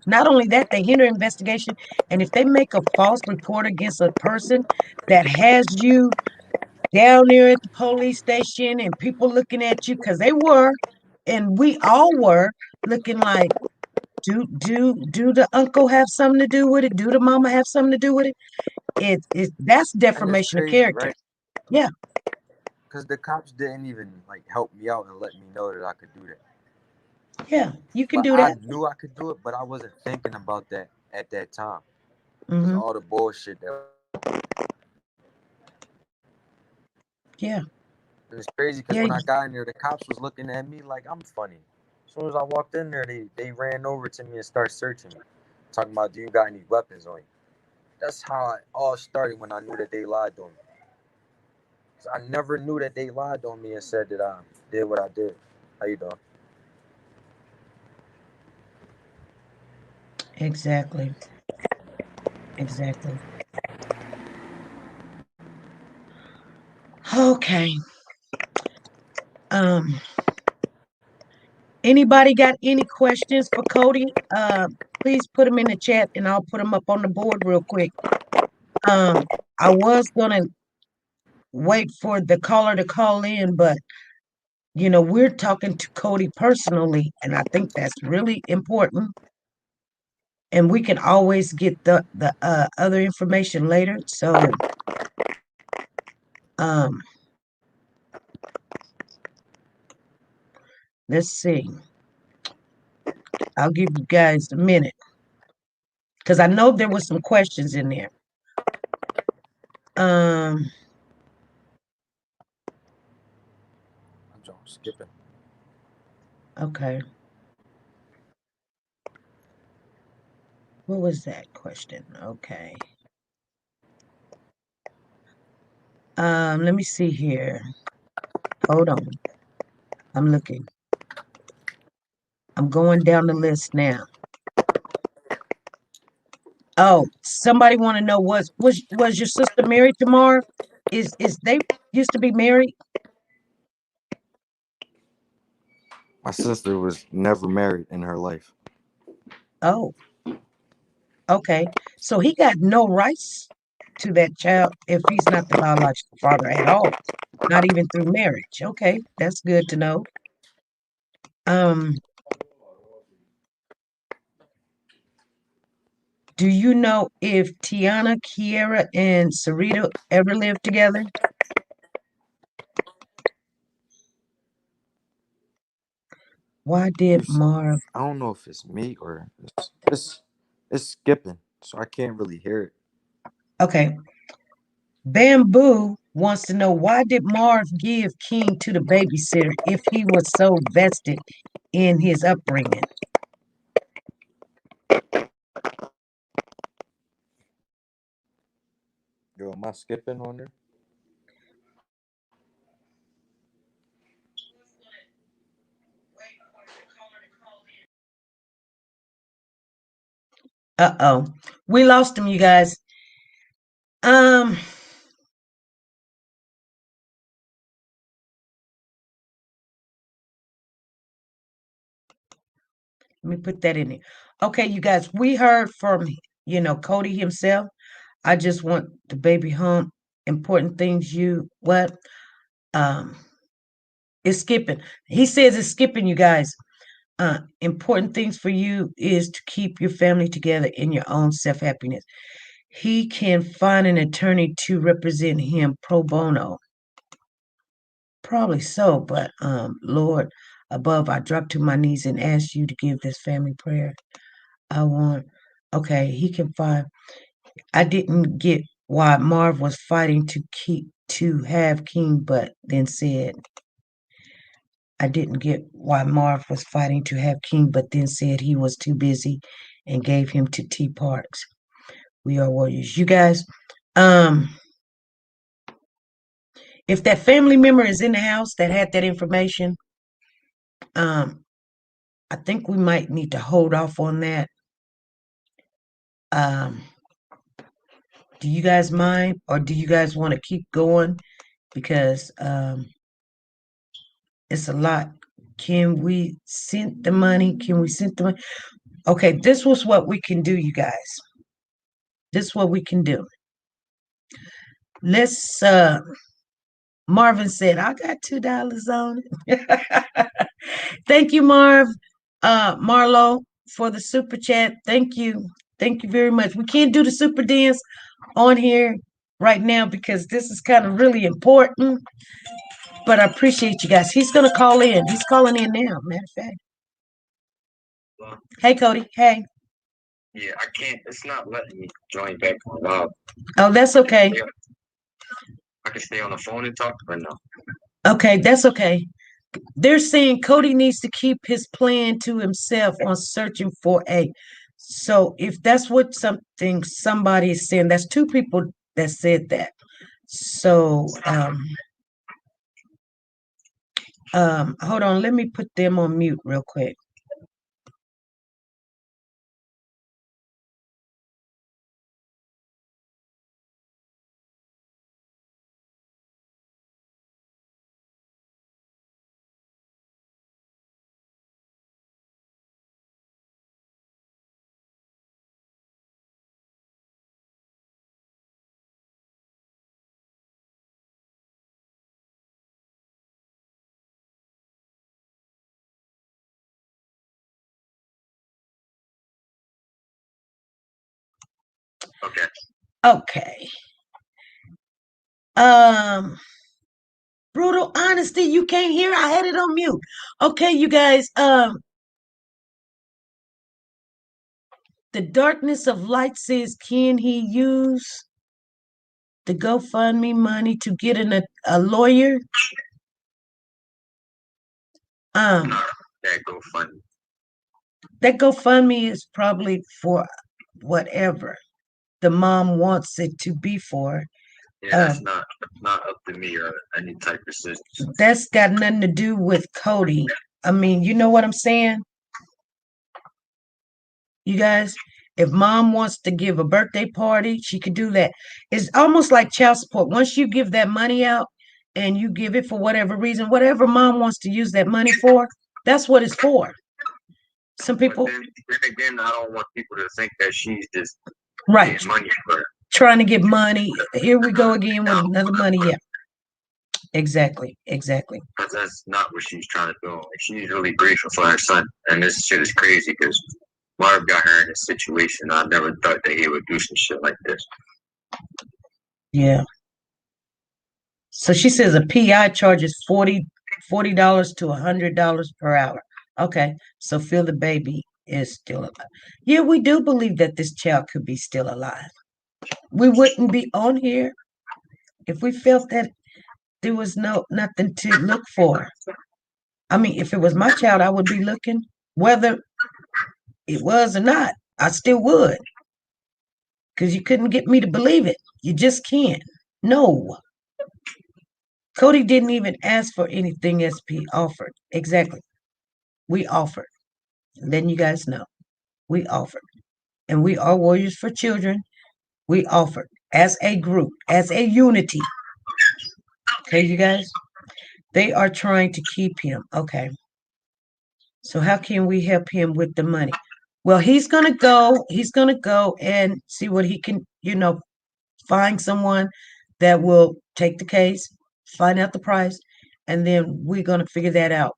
Not only that, they hinder investigation. And if they make a false report against a person that has you down there at the police station and people looking at you, because they were, and we all were looking like, do the uncle have something to do with it? Do the mama have something to do with it? That's And it's defamation of crazy, character. right? Yeah, Because the cops didn't even like help me out and let me know that I could do that. yeah, you can But do I that. knew I could do it, but I wasn't thinking about that at that time. Because Hmm. all the bullshit that. Yeah, And it's crazy because yeah, when I got in there, the cops was looking at me like I'm funny. As soon as I walked in there, they ran over to me and started searching me. Talking about, do you got any weapons on you? That's how it all started when I knew that they lied on me. 'Cause I never knew that they lied on me and said that I did what I did. How you doing? exactly, exactly. Okay. Um, Anybody got any questions for Cody? Please put them in the chat and I'll put them up on the board real quick. I was gonna wait for the caller to call in, but we're talking to Cody personally, and I think that's really important. And we can always get the other information later. So, um, let's see. I'll give you guys a minute because I know there was some questions in there. Um, I'm John skipping. okay. What was that question? Okay. Let me see here. Hold on. I'm looking. I'm going down the list now. Oh, somebody want to know was your sister married to Marv? Is they used to be married? My sister was never married in her life. Oh, okay. So he got no rights to that child if he's not the biological father at all, not even through marriage. Okay, that's good to know. Um, Do you know if Tiana, Kiera, and Sarita ever lived together? Why did Marv? I don't know if it's me or it's skipping, so I can't really hear it. Okay. Bamboo wants to know, why did Marv give King to the babysitter if he was so vested in his upbringing? Yo, am I skipping on there? Uh-oh. We lost him, you guys. Um, Let me put that in there. Okay, you guys, we heard from, Cody himself. I just want the baby home. Important things what? Um, it's skipping. He says it's skipping, you guys. Important things for you is to keep your family together in your own self-happiness. He can find an attorney to represent him pro bono. Probably so, but Lord above, I drop to my knees and ask you to give this family prayer. Okay, he can find. I didn't get why Marv was fighting to have King, but then said, I didn't get why Marv was fighting to have King, but then said he was too busy and gave him to T Parks. We are warriors. You guys, if that family member is in the house that had that information, I think we might need to hold off on that. Do you guys mind, or do you guys want to keep going? Because it's a lot. Can we send the money? Okay, this was what we can do, you guys. This is what we can do. Let's Marvin said, I got $2 on it. Thank you, Marlo, for the super chat. Thank you. Thank you very much. We can't do the super dance on here right now because this is kind of really important. But I appreciate you guys. He's gonna call in. He's calling in now, matter of fact. Hey Cody. Hey. Yeah, I can't. It's not letting me join back on live. Oh, that's okay. I can stay on the phone and talk right now. Okay, that's okay. They're saying Cody needs to keep his plan to himself on searching for a. So if that's what somebody is saying, that's two people that said that. So hold on, let me put them on mute real quick. Okay. Okay. Brutal honesty, you can't hear. I had it on mute. Okay, you guys. The darkness of light says, can he use the GoFundMe money to get a lawyer? That GoFundMe. That GoFundMe is probably for whatever the mom wants it to be for. Yeah, that's not up to me or any type of assistance. That's got nothing to do with Cody. I mean, you know what I'm saying? You guys, if mom wants to give a birthday party, she could do that. It's almost like child support. Once you give that money out and you give it for whatever reason, whatever mom wants to use that money for, that's what it's for. Some people. Then again, I don't want people to think that she's just right getting money for it. Trying to get money. Here we go again with another money. Yeah. Exactly. Because that's not what she's trying to do. She's really grateful for her son. And this shit is crazy because Marv got her in a situation. I never thought that he would do some shit like this. Yeah. So she says a PI charges $40 to $100 per hour. Okay, so feel the baby is still alive. Yeah, we do believe that this child could be still alive. We wouldn't be on here if we felt that there was nothing to look for. I mean, if it was my child, I would be looking, whether it was or not. I still would, because you couldn't get me to believe it. You just can't. No. Cody didn't even ask for anything SP offered. Exactly. We offered. Letting you guys know. We offered. And we are Warriors for Children. We offered as a group, as a unity. Okay, you guys? They are trying to keep him. Okay. So how can we help him with the money? Well, he's gonna go and see what he can, find someone that will take the case, find out the price, and then we're gonna figure that out.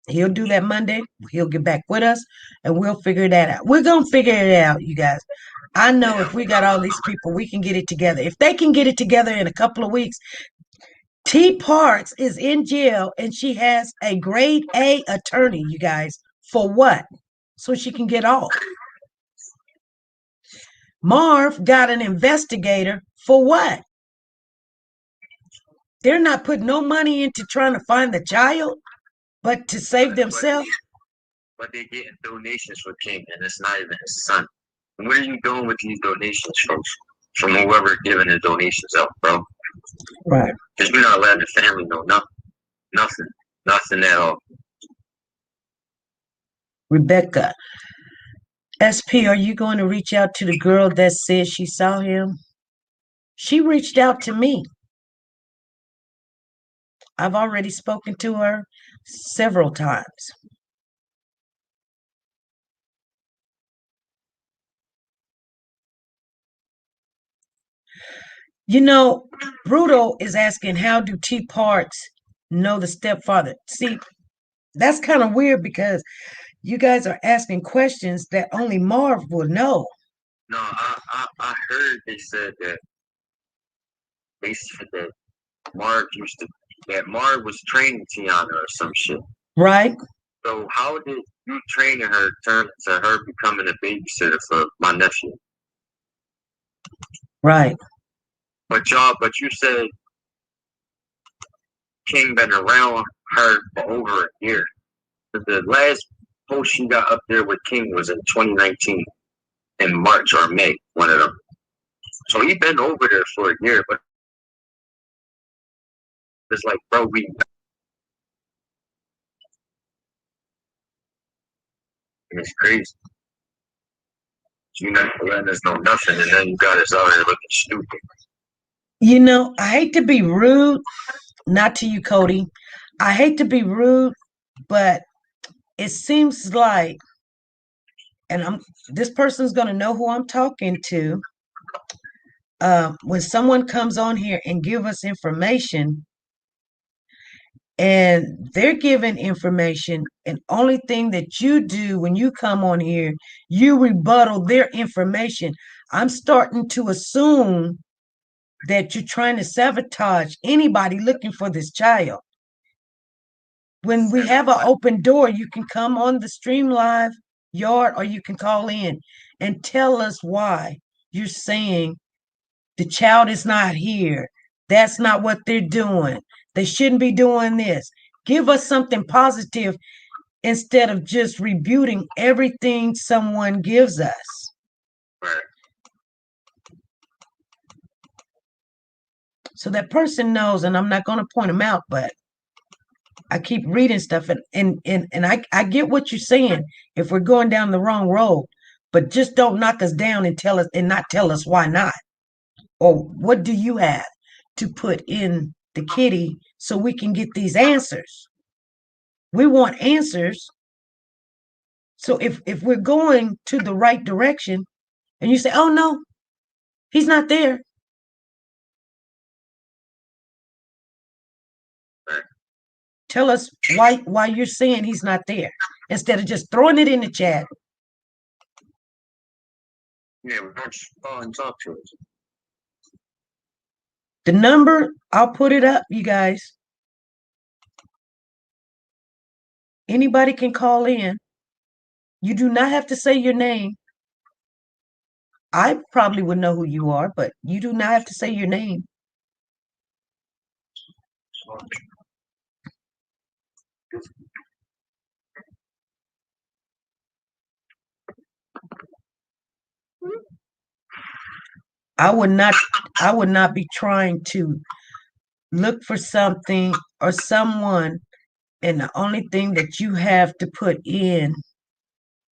He'll do that Monday. He'll get back with us, and we'll figure that out. We're gonna figure it out, you guys. I know if we got all these people, we can get it together. If they can get it together in a couple of weeks, T. Parks is in jail and she has a grade A attorney, you guys. For what? So she can get off. Marv got an investigator for what? They're not putting no money into trying to find the child, but to save themselves. But they're getting donations for King, and it's not even his son. And what are you doing with these donations from whoever giving the donations out, bro? Right. Because we're not letting the family know nothing at all. Rebecca, SP, are you going to reach out to the girl that said she saw him? She reached out to me. I've already spoken to her several times. Bruto is asking, how do T. Parks know the stepfather? See, that's kind of weird because you guys are asking questions that only Marv will know. No, I heard they said that Marv was training Tiana or some shit. Right. So how did you training her turn to her becoming a babysitter for my nephew? Right. But you said King been around her for over a year. The last post she got up there with King was in 2019, in March or May, one of them. So he been over there for a year, but it's like, bro, it's crazy. You not letting us know nothing, and then you got us out here looking stupid. I hate to be rude, not to you, Cody. I hate to be rude, but it seems like, and this person's gonna know who I'm talking to. When someone comes on here and give us information, and they're giving information, and only thing that you do when you come on here, you rebuttal their information. I'm starting to assume that you're trying to sabotage anybody looking for this child. When we have an open door, you can come on the Stream Live Yard, or you can call in and tell us why you're saying the child is not here. That's not what they're doing. They shouldn't be doing this. Give us something positive instead of just rebuting everything someone gives us. Right. So that person knows, and I'm not going to point them out, but I keep reading stuff, and I get what you're saying if we're going down the wrong road, but just don't knock us down and not tell us why not. Or what do you have to put in the kitty so we can get these answers? We want answers. So if we're going to the right direction and you say, oh no, he's not there. Tell us why you're saying he's not there instead of just throwing it in the chat Yeah, why don't you call and talk to us? The number, I'll put it up, you guys. Anybody can call in. You do not have to say your name. I probably would know who you are, but you do not have to say your name. I would not be trying to look for something or someone, and the only thing that you have to put in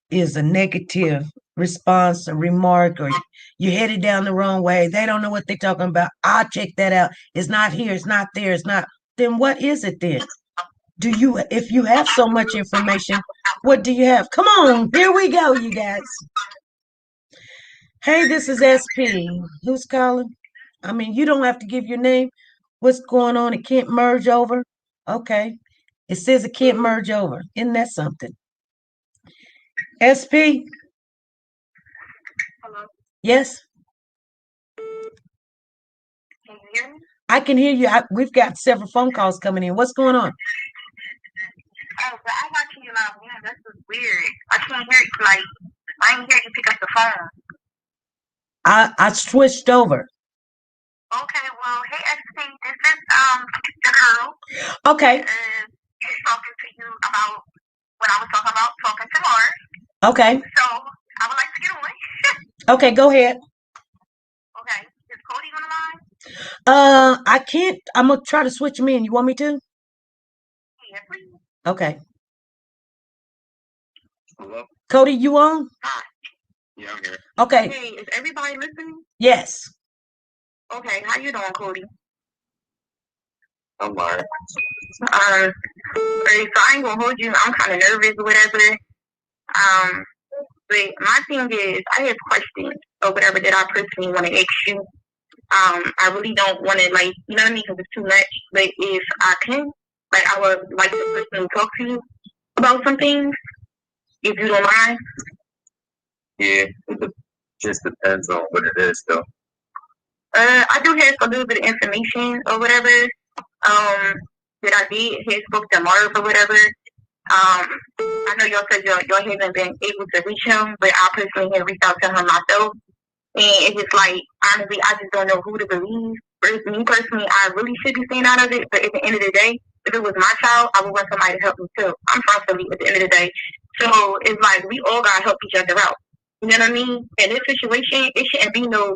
is a negative response or remark, or you're headed down the wrong way. They don't know what they're talking about. I'll check that out. It's not here, it's not there, it's not. Then what is it then? If you have so much information, what do you have? Come on, here we go, you guys. Hey, this is SP. Who's calling? I mean, you don't have to give your name. What's going on? It can't merge over. Okay. It says it can't merge over. Isn't that something? SP? Hello, Yes, can you hear me? I can hear you. We've got several phone calls coming in. What's going on? Oh, but I'm watching you now, man. This is weird. I can't hear you. Like, I didn't hear you pick up the phone. I switched over. Okay, well, hey, SP, this is the girl. Okay. She's talking to you about what I was talking about, talking to Mars. Okay. So I would like to get on. Okay, go ahead. Okay, is Cody on the line? I can't. I'm gonna try to switch him in. You want me to? Yeah, please. Okay. Hello? Cody, you on? Hi. Yeah, I'm here. Okay. Hey, is everybody listening? Yes. Okay, how you doing, Cody? I'm alright. Alright, so I ain't gonna hold you. I'm kind of nervous or whatever. But my thing is, I have questions or whatever that I personally want to ask you. I really don't want to, like, you know what I mean, because it's too much. But if I can, like, I would like to personally talk to you about some things, if you don't mind. Yeah, it just depends on what it is, though. I do have a little bit of information or whatever. That I did have spoke to Marv or whatever. I know y'all said y'all haven't been able to reach him, but I personally have reached out to him myself. And it's just like, honestly, I just don't know who to believe. Me personally, I really should be staying out of it. But at the end of the day, if it was my child, I would want somebody to help me too. I'm from Philly at the end of the day. So it's like, we all got to help each other out. You know what I mean? In this situation, it shouldn't be no,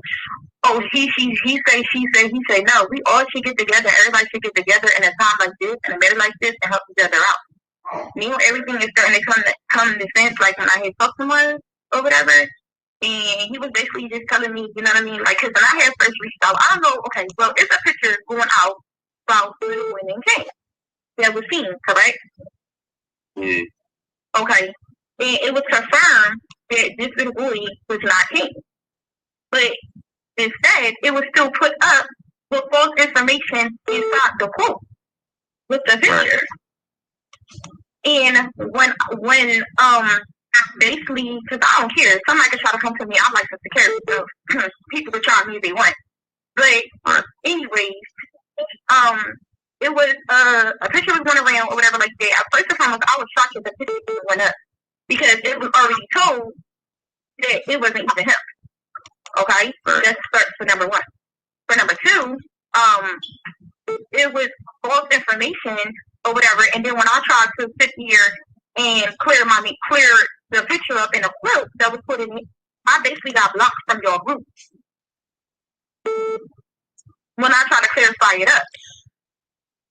oh, he say, she say, he say. No, we all should get together. Everybody should get together in a time like this, in a matter like this, and help each other out. You know, everything is starting to come to sense, like when I had talked to him or whatever. And he was basically just telling me, you know what I mean? Like, because when I had first reached out, I don't know, okay, well, it's a picture going out about the little boy named King that was seen, correct? Yeah. Okay. And it was confirmed that this little boy was not King. But instead, it was still put up with false information inside the quote with the picture. And when basically, because I don't care. Somebody can try to come to me. I'm like the security, so people can try me if they want. But anyways, it was a picture was going around or whatever like that. First and foremost, I was shocked that the picture went up because it was already told that it wasn't even him. Okay, that's for number one. For number two, it was false information or whatever. And then when I tried to sit here and clear the picture up in a quilt that was put in it, I basically got blocked from your group when I tried to clarify it up.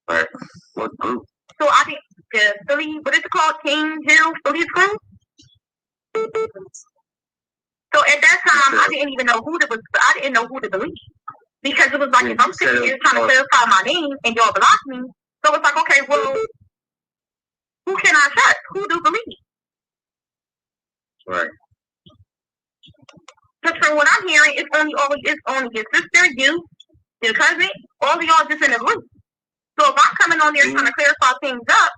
Right. What group? So I think the Philly, what is it called? King Hill Philly's group. So at that time, I didn't even know I didn't know who to believe. Because it was like, if I'm sitting here trying to clarify my name and y'all block me, so it's like, okay, well, who can I trust? Who do believe? Right. Because from what I'm hearing, it's only your sister, you, your cousin, all of y'all just in a group. So if I'm coming on there trying to clarify things up,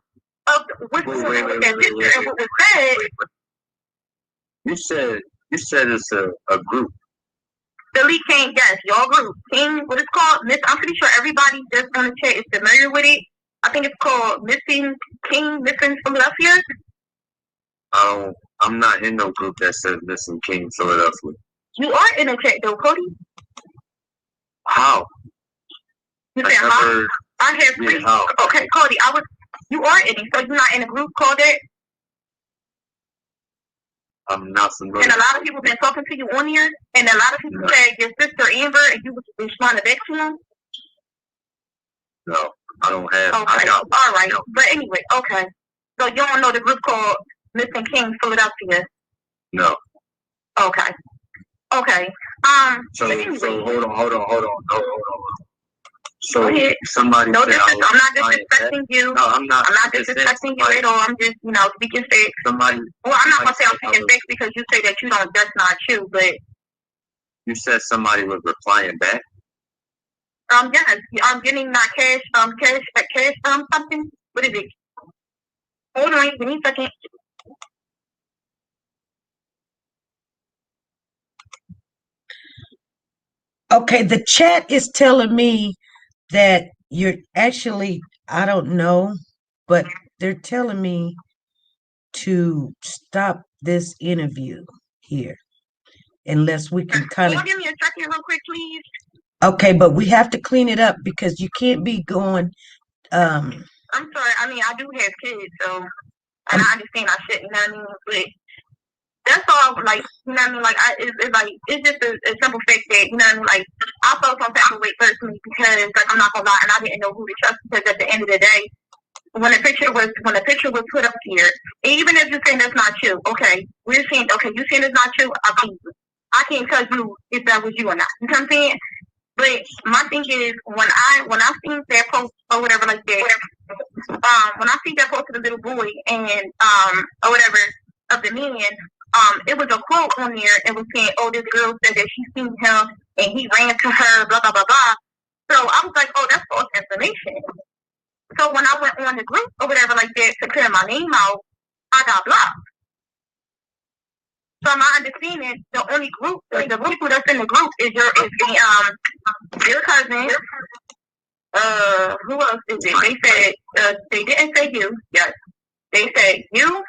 of what's going on with that picture and what was said. You said it's a group. Billy King, yes, your group. King, what it's called? Miss, I'm pretty sure everybody that's on the chat is familiar with it. I think it's called Missing King, Missing Philadelphia. I'm not in no group that says Missing King Philadelphia. You are in the chat though, Cody. How? You said how? I have Yeah, how? Okay, Cody, you are in it, so you're not in a group called that? I'm not familiar. And a lot of people been talking to you on here, and a lot of people said your sister Amber, and you was responding back to them. No, I don't have. Okay, all right. No. But anyway, okay. So you don't know the group called Missing King Philadelphia? No. Okay. Okay. So anyway. So hold on. So somebody. No, I'm not disrespecting you. No, I'm not. I'm not disrespecting you at all. I'm just, speaking facts. Somebody. Well, I'm not gonna say I'm speaking facts because you say that you don't. That's not true. But you said somebody was replying back. Yes, I'm getting that cash. Cash. Something. What is it? Hold on, give me a second. Okay, the chat is telling me that you're actually, I don't know, but they're telling me to stop this interview here unless we can kind of. Give me a second real quick, please. Okay, but we have to clean it up because you can't be going. I'm sorry. I mean, I do have kids, so and I understand I shouldn't. You know what I mean? But that's all. Like, you know what I mean? Like, it's just a simple fact that, you know what I mean? Like, I felt some type of way personally because, like, I'm not gonna lie, and I didn't know who to trust because at the end of the day, when the picture was put up here, even if you're saying that's not true, okay, we're saying, okay, you saying it's not true, I can't tell you if that was you or not. You know what I'm saying? But my thing is, when I seen that post or whatever like that, when I see that post of the little boy and or whatever of the man, it was a quote on there. It was saying, "Oh, this girl said that she seen him and he ran to her, blah blah blah blah." So I was like, "Oh, that's false information." So when I went on the group or whatever like that to clear my name out, I got blocked. So my understanding, the only group, the people that's in the group is your cousin. Who else is it? They said they didn't say you. Yes, they said you.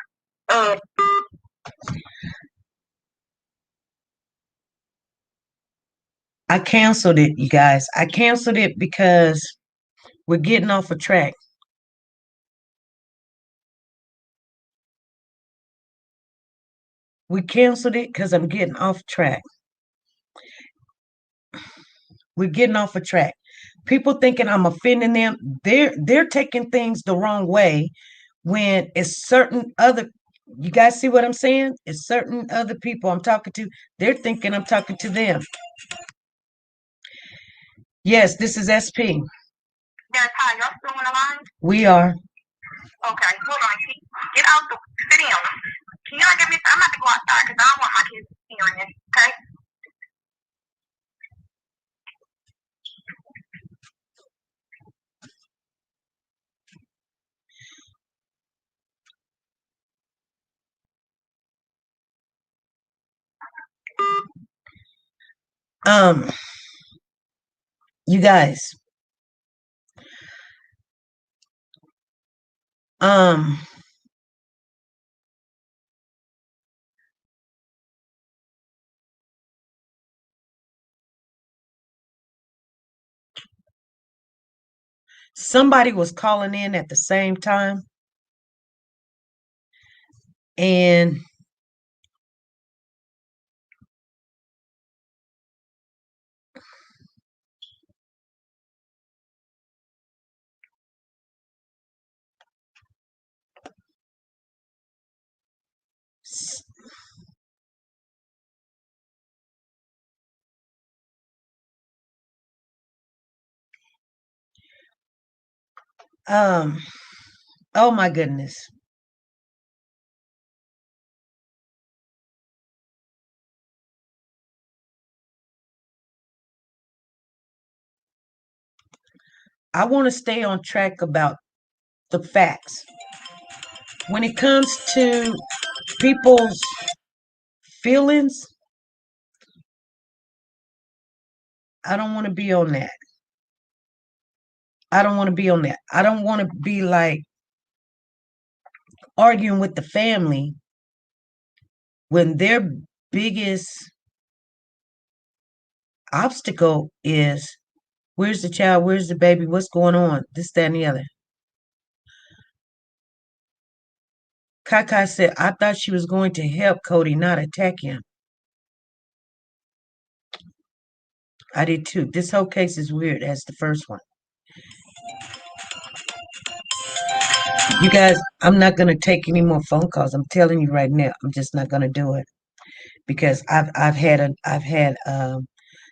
I canceled it, you guys. I canceled it because we're getting off a track. We canceled it because I'm getting off track. We're getting off a track. People thinking I'm offending them. They're taking things the wrong way when it's certain other. You guys see what I'm saying? It's certain other people I'm talking to. They're thinking I'm talking to them. Yes, this is SP. Yes, hi. Y'all still on the line? We are. Okay, hold on. Get out the video. Can y'all give me? I'm about to go outside because I don't want my kids hearing this. Okay. You guys. Somebody was calling in at the same time. And oh my goodness. I want to stay on track about the facts. When it comes to people's feelings, I don't want to be on that. I don't want to be on that. I don't want to be like arguing with the family when their biggest obstacle is where's the child, where's the baby, what's going on, this, that, and the other. Kai said, I thought she was going to help Cody, not attack him. I did too. This whole case is weird as the first one. You guys, I'm not going to take any more phone calls. I'm telling you right now, I'm just not going to do it because I've had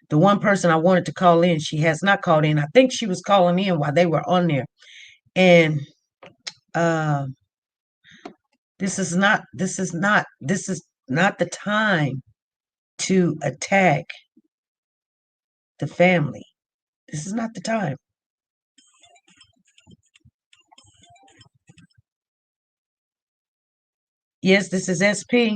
the one person I wanted to call in, she has not called in. I think she was calling in while they were on there. And this is not the time to attack the family. This is not the time. Yes, this is SP.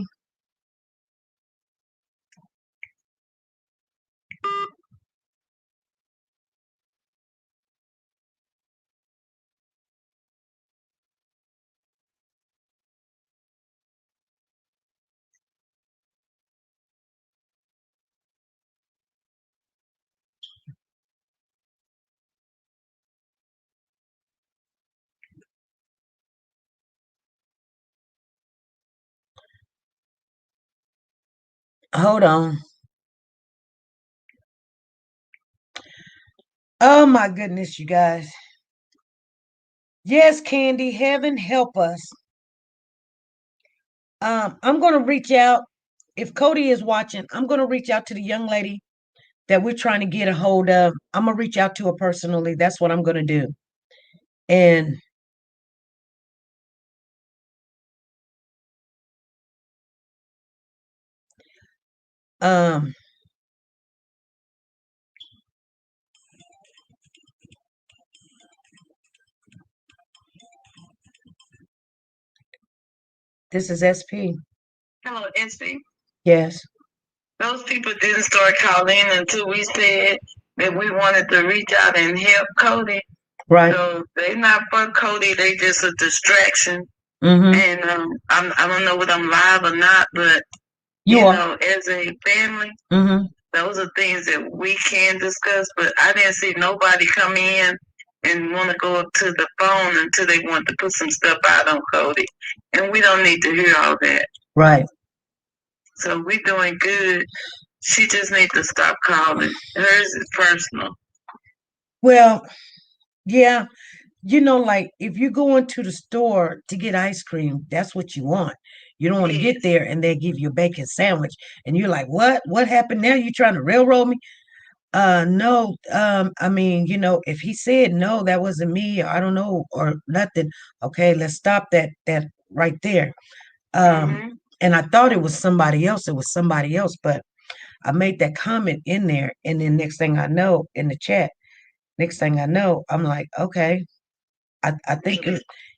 Hold on. Oh my goodness, you guys. Yes, Candy, heaven help us. I'm going to reach out. If Cody is watching, I'm going to reach out to the young lady that we're trying to get a hold of. I'm going to reach out to her personally. That's what I'm going to do. And this is SP. Hello, SP. Yes. Those people didn't start calling until we said that we wanted to reach out and help Cody. Right. So they not for Cody. They just a distraction. Mm-hmm. And I don't know whether I'm live or not, but you know, as a family, mm-hmm. those are things that we can discuss. But I didn't see nobody come in and want to go up to the phone until they want to put some stuff out on Cody, and we don't need to hear all that. Right. So we're doing good. She just needs to stop calling. Hers is personal. Well, yeah. You know, like if you go into the store to get ice cream, that's what you want. You don't want to get there and they give you a bacon sandwich and you're like, what? What happened now? You trying to railroad me? No. I mean, you know, if he said no, that wasn't me, or I don't know, or nothing. Okay, let's stop that right there. And I thought it was somebody else. It was somebody else, but I made that comment in there, and then next thing I know, in the chat, next thing I know, I'm like, okay, I think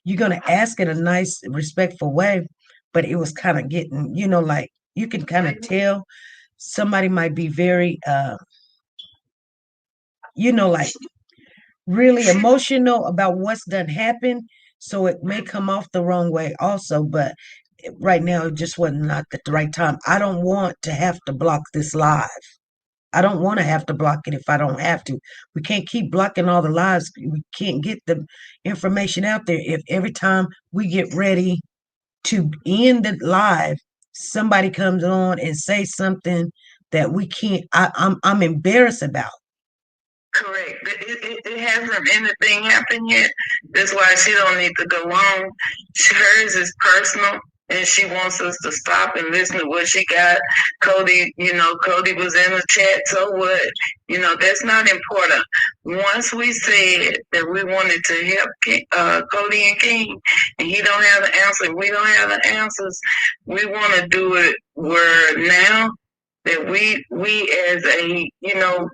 you're gonna ask in a nice, respectful way, but it was kind of getting, you know, like you can kind of tell somebody might be very, you know, like really emotional about what's done happened, so it may come off the wrong way also, but right now it just wasn't not at the right time. I don't want to have to block this live. I don't want to have to block it if I don't have to. We can't keep blocking all the lives. We can't get the information out there if every time we get ready to end the live, somebody comes on and say something that we can't. I'm embarrassed about. Correct. It hasn't anything happened yet. That's why she don't need to go on. Hers is personal, and she wants us to stop and listen to what she got. Cody, you know, Cody was in the chat, so what? You know, that's not important. Once we said that we wanted to help Cody and King, and he don't have the answer, we don't have the answers, we want to do it where now that we as a, you know,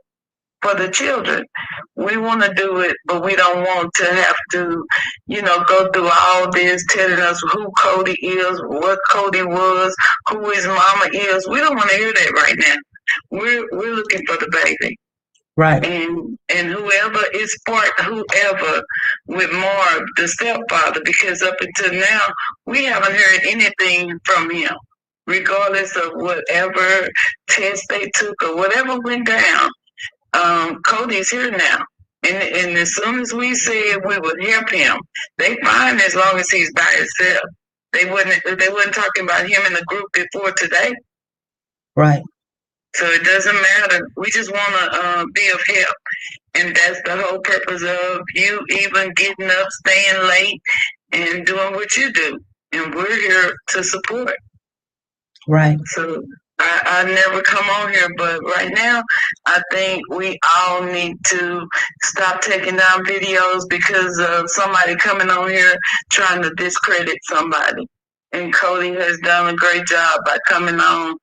for the children. We want to do it, but we don't want to have to, you know, go through all this telling us who Cody is, what Cody was, who his mama is. We don't want to hear that right now. We're looking for the baby. Right. And whoever is whoever with Marv, the stepfather, because up until now we haven't heard anything from him, regardless of whatever test they took or whatever went down. Cody's here now. And as soon as we said we would help him, they fine as long as he's by himself. They wasn't talking about him in the group before today. Right. So it doesn't matter. We just want to be of help. And that's the whole purpose of you even getting up, staying late, and doing what you do. And we're here to support. Right. So I never come on here, but right now I think we all need to stop taking down videos because of somebody coming on here trying to discredit somebody. And Cody has done a great job by coming on,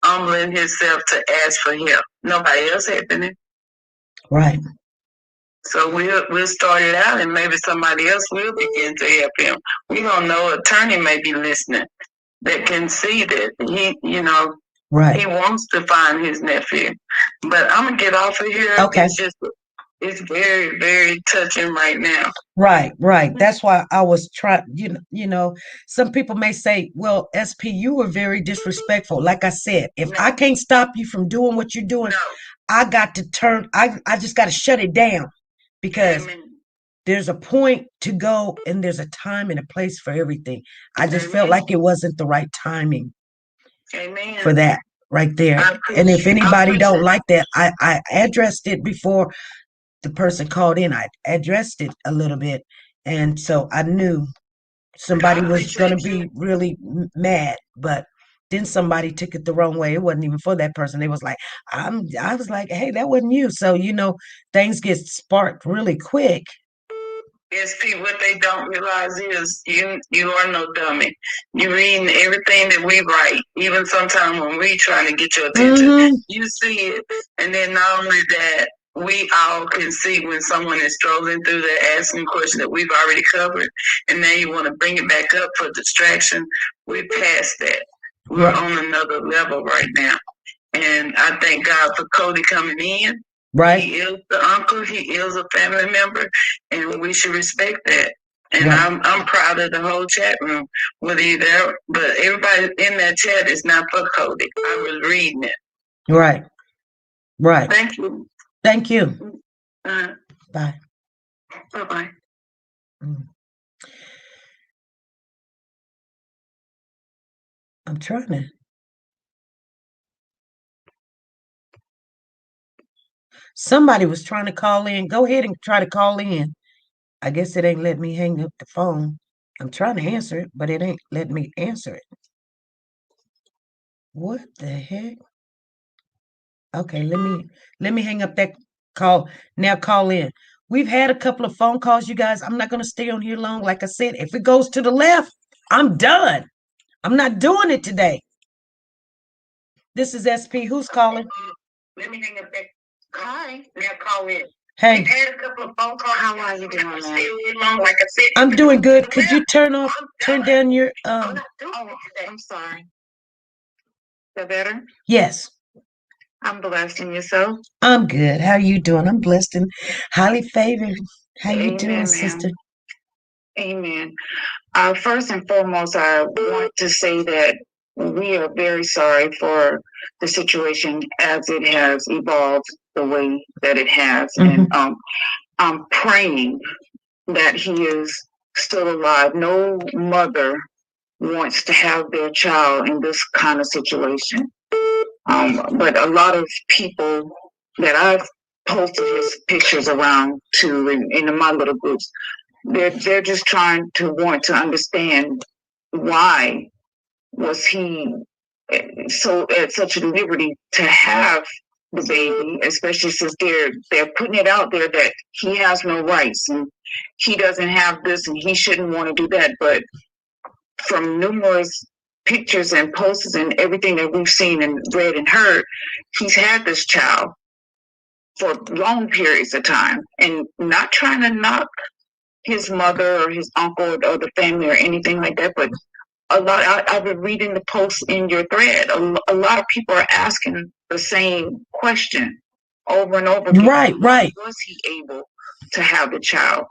humbling himself to ask for help. Nobody else helping him. Right. So we'll start it out, and maybe somebody else will begin to help him. We don't know. Attorney may be listening that can see that he, right. He wants to find his nephew. But I'm gonna get off of here. Okay. It's very, very touching right now. Right, right. That's why I was trying, some people may say, well, SP, you were very disrespectful. Like I said, if I can't stop you from doing what you're doing, I got to I just got to shut it down because there's a point to go and there's a time and a place for everything. I just felt like it wasn't the right timing for that right there. And if anybody don't like that, I addressed it before the person called in. I addressed it a little bit, and so I knew somebody was going to be really mad, but then somebody took it the wrong way. It wasn't even for that person. It was like, I was like, hey, that wasn't you. So, things get sparked really quick. SP, what they don't realize is you are no dummy. You're reading everything that we write, even sometimes when we trying to get your attention. You see it, and then not only that, we all can see when someone is strolling through there asking questions that we've already covered, and then you want to bring it back up for distraction. We're past that. We're on another level right now. And I thank God for Cody coming in. Right. He is the uncle. He is a family member, and we should respect that. And I'm proud of the whole chat room. Whether you're there, but everybody in that chat is not for Cody. I was reading it. Right. Right. Thank you. Thank you. Bye. Bye-bye. I'm trying to. Somebody was trying to call in. Go ahead and try to call in. I guess it ain't letting me hang up the phone. I'm trying to answer it, but it ain't letting me answer it. What the heck? Okay, let me hang up that call. Now call in. We've had a couple of phone calls, you guys. I'm not going to stay on here long. Like I said, if it goes to the left, I'm done. I'm not doing it today. This is SP. Who's calling? Let me hang up that. Hi. Now call in. Hey. We've had a couple of phone calls. How are you doing, man? Like I said, I'm doing good. Could you turn down your I'm sorry. Is that better? Yes. I'm blessed. And yourself? I'm good. How are you doing? I'm blessed and highly favored. How you doing, ma'am. sister? Amen. First and foremost, I want to say that we are very sorry for the situation as it has evolved the way that it has. And I'm praying that he is still alive. No mother wants to have their child in this kind of situation. But a lot of people that I've posted his pictures around to in my little groups, they're just trying to want to understand why was he so at such a liberty to have the baby, especially since they're putting it out there that he has no rights and he doesn't have this and he shouldn't want to do that. But from numerous pictures and posters and everything that we've seen and read and heard, he's had this child for long periods of time, and not trying to knock his mother or his uncle or the family or anything like that, but I've been reading the posts in your thread. A lot of people are asking the same question. over and over again. Right. Was he able to have the child?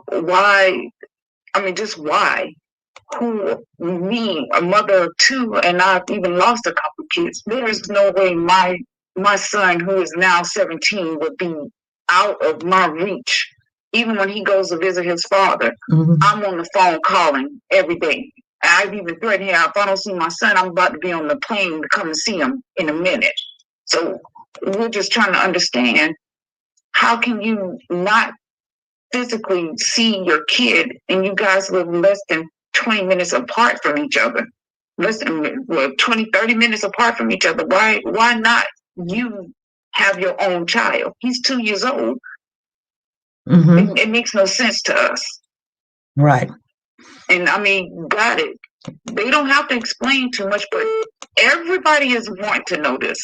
Why? I mean, just why? Me, a mother of two, and I've even lost a couple kids. There is no way my son, who is now 17, would be out of my reach. Even when he goes to visit his father, I'm on the phone calling every day. I've even threatened him, if I don't see my son, I'm about to be on the plane to come and see him in a minute. So we're just trying to understand, how can you not physically see your kid and you guys live less than 20 minutes apart from each other? Less than 20, 30 minutes apart from each other. Why not you have your own child? He's 2 years old. It makes no sense to us. Right. And I mean, got it. They don't have to explain too much, but everybody is wanting to know this.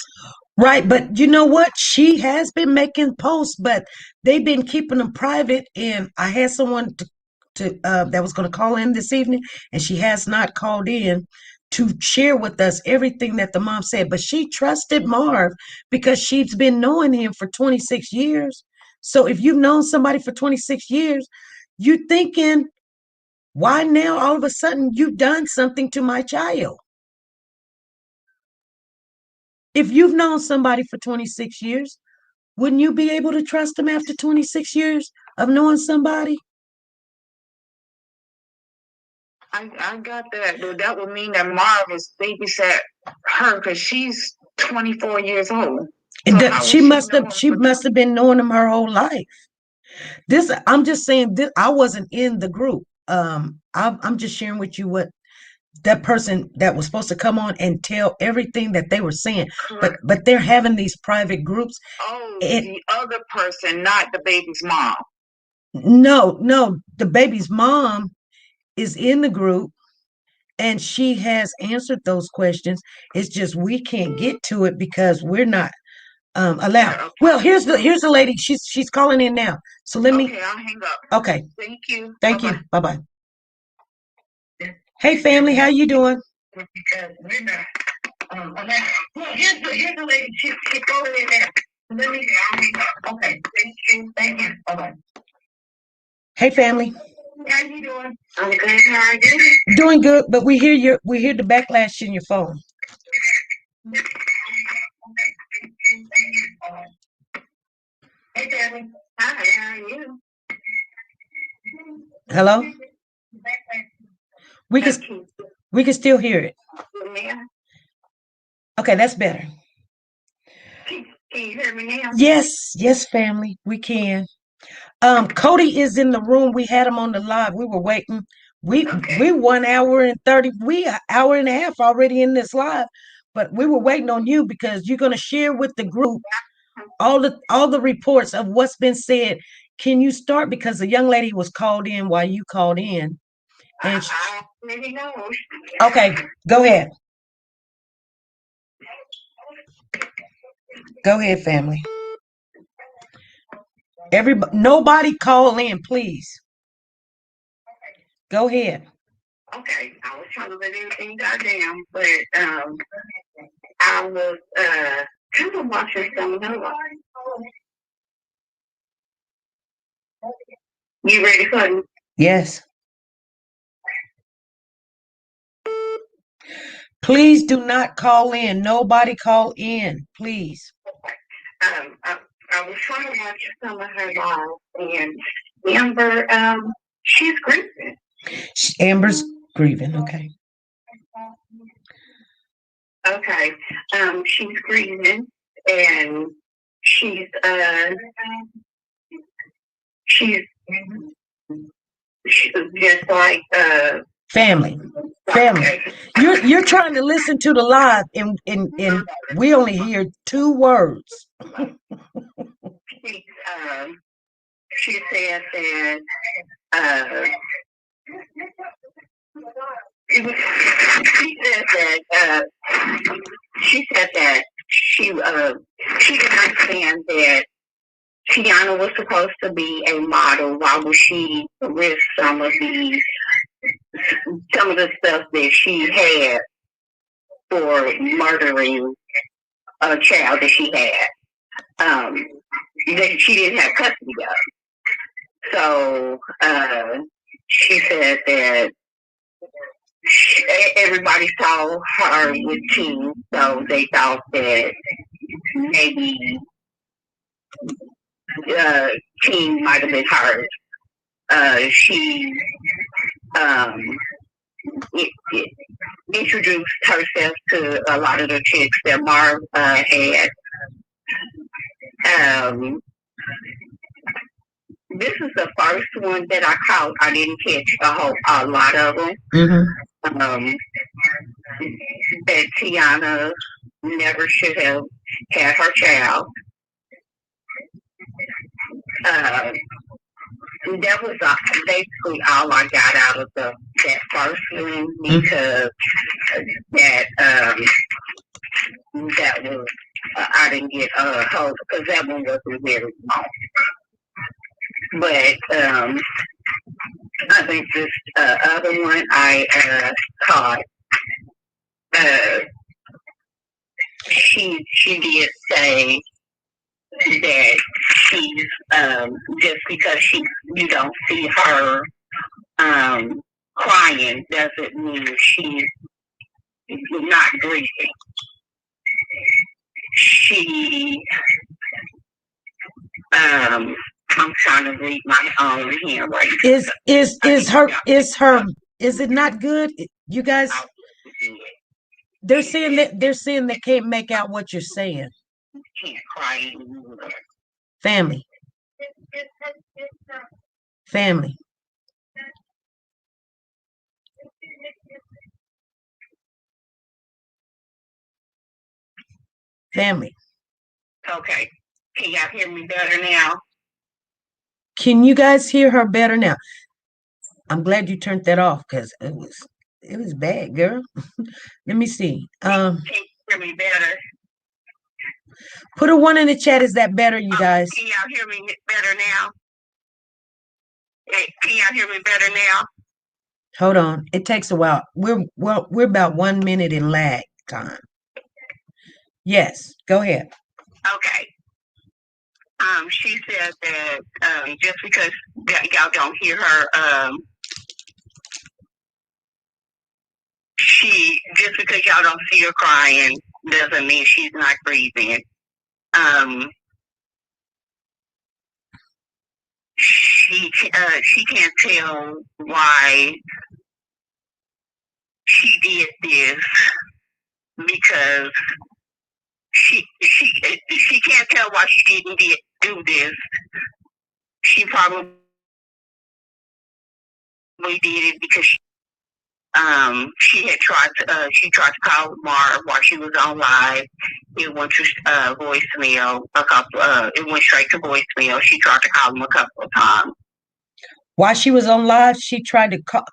Right, but you know what? She has been making posts, but they've been keeping them private. And I had someone that was going to call in this evening, and she has not called in to share with us everything that the mom said. But she trusted Marv because she's been knowing him for 26 years. So if you've known somebody for 26 years, you're thinking, why now all of a sudden you've done something to my child? If you've known somebody for 26 years, wouldn't you be able to trust them after 26 years of knowing somebody? I got that. That would mean that Marv has babysat her because she's 24 years old. So she must have been knowing him her whole life. I'm just saying this. I wasn't in the group. I'm just sharing with you what that person that was supposed to come on and tell everything that they were saying. Correct. But they're having these private groups. Oh, the other person, not the baby's mom. No, the baby's mom is in the group and she has answered those questions. It's just we can't get to it because we're not allowed. Okay. Well, here's the lady. She's calling in now. So let me. Okay, I'll hang up. Okay. Thank you. Thank you. Bye-bye. Hey, family, how you doing? Because we're not. Here's the lady. She's calling in now. Let me. I'll hang up. Okay. Thank you. Thank you. Bye-bye. Hey, family. How you doing? I'm good. How are you? Doing good, but we hear the backlash in your phone. Hey, family. Hi, how are you? Hello? We can still hear it. Okay, that's better. Can you hear me now? Yes, family, we can. Cody is in the room. We had him on the live. We were waiting. We 1 hour and 30. We an hour and a half already in this live, but we were waiting on you because you're gonna share with the group all the reports of what's been said. Can you start, because the young lady was called in while you called in, and I already know. Okay, go ahead. Go ahead, family. Nobody call in, please. Go ahead. Okay, I was trying to let everything die down, but I was kind of watching something else. You ready for it? Yes. Please do not call in. Nobody call in, please. I was trying to watch some of her live, and Amber, she's grieving. Amber's grieving. Okay. Okay. She's grieving, and she's just like family. You're trying to listen to the live, and we only hear 2 words. She said that she didn't understand that Tiana was supposed to be a model. Why would she risk some of the stuff that she had for murdering a child that she had? that she didn't have custody of. So she said that everybody saw her with King, so they thought that maybe King might have been hurt. She introduced herself to a lot of the chicks that Marv had. This is the first one that I caught. I didn't catch a lot of them. Mm-hmm. That Tiana never should have had her child. That was basically all I got out of that first one because that was I didn't get hold because that one wasn't very long. But I think this other one I caught. She did say that she's just because you don't see her crying doesn't mean she's not grieving. She I'm trying to read my own handwriting. Is it not good? You guys, they're saying they can't make out what you're saying. Can't cry anymore. Family. Family. Family. Okay. Can y'all hear me better now? Can you guys hear her better now? I'm glad you turned that off because it was bad, girl. Let me see. Can you hear me better? Put a 1 in the chat. Is that better, you guys? Can y'all hear me better now? Can y'all hear me better now? Hold on. It takes a while. We're about 1 minute in lag time. Yes, go ahead. Okay. She said that just because y'all don't hear her, just because y'all don't see her crying doesn't mean she's not grieving. She can't tell why she did this because she can't tell why she didn't do this. She probably did it because she tried to call Marv while she was on live. It went to voicemail it went straight to voicemail. She tried to call him a couple of times. While she was on live, she tried to call.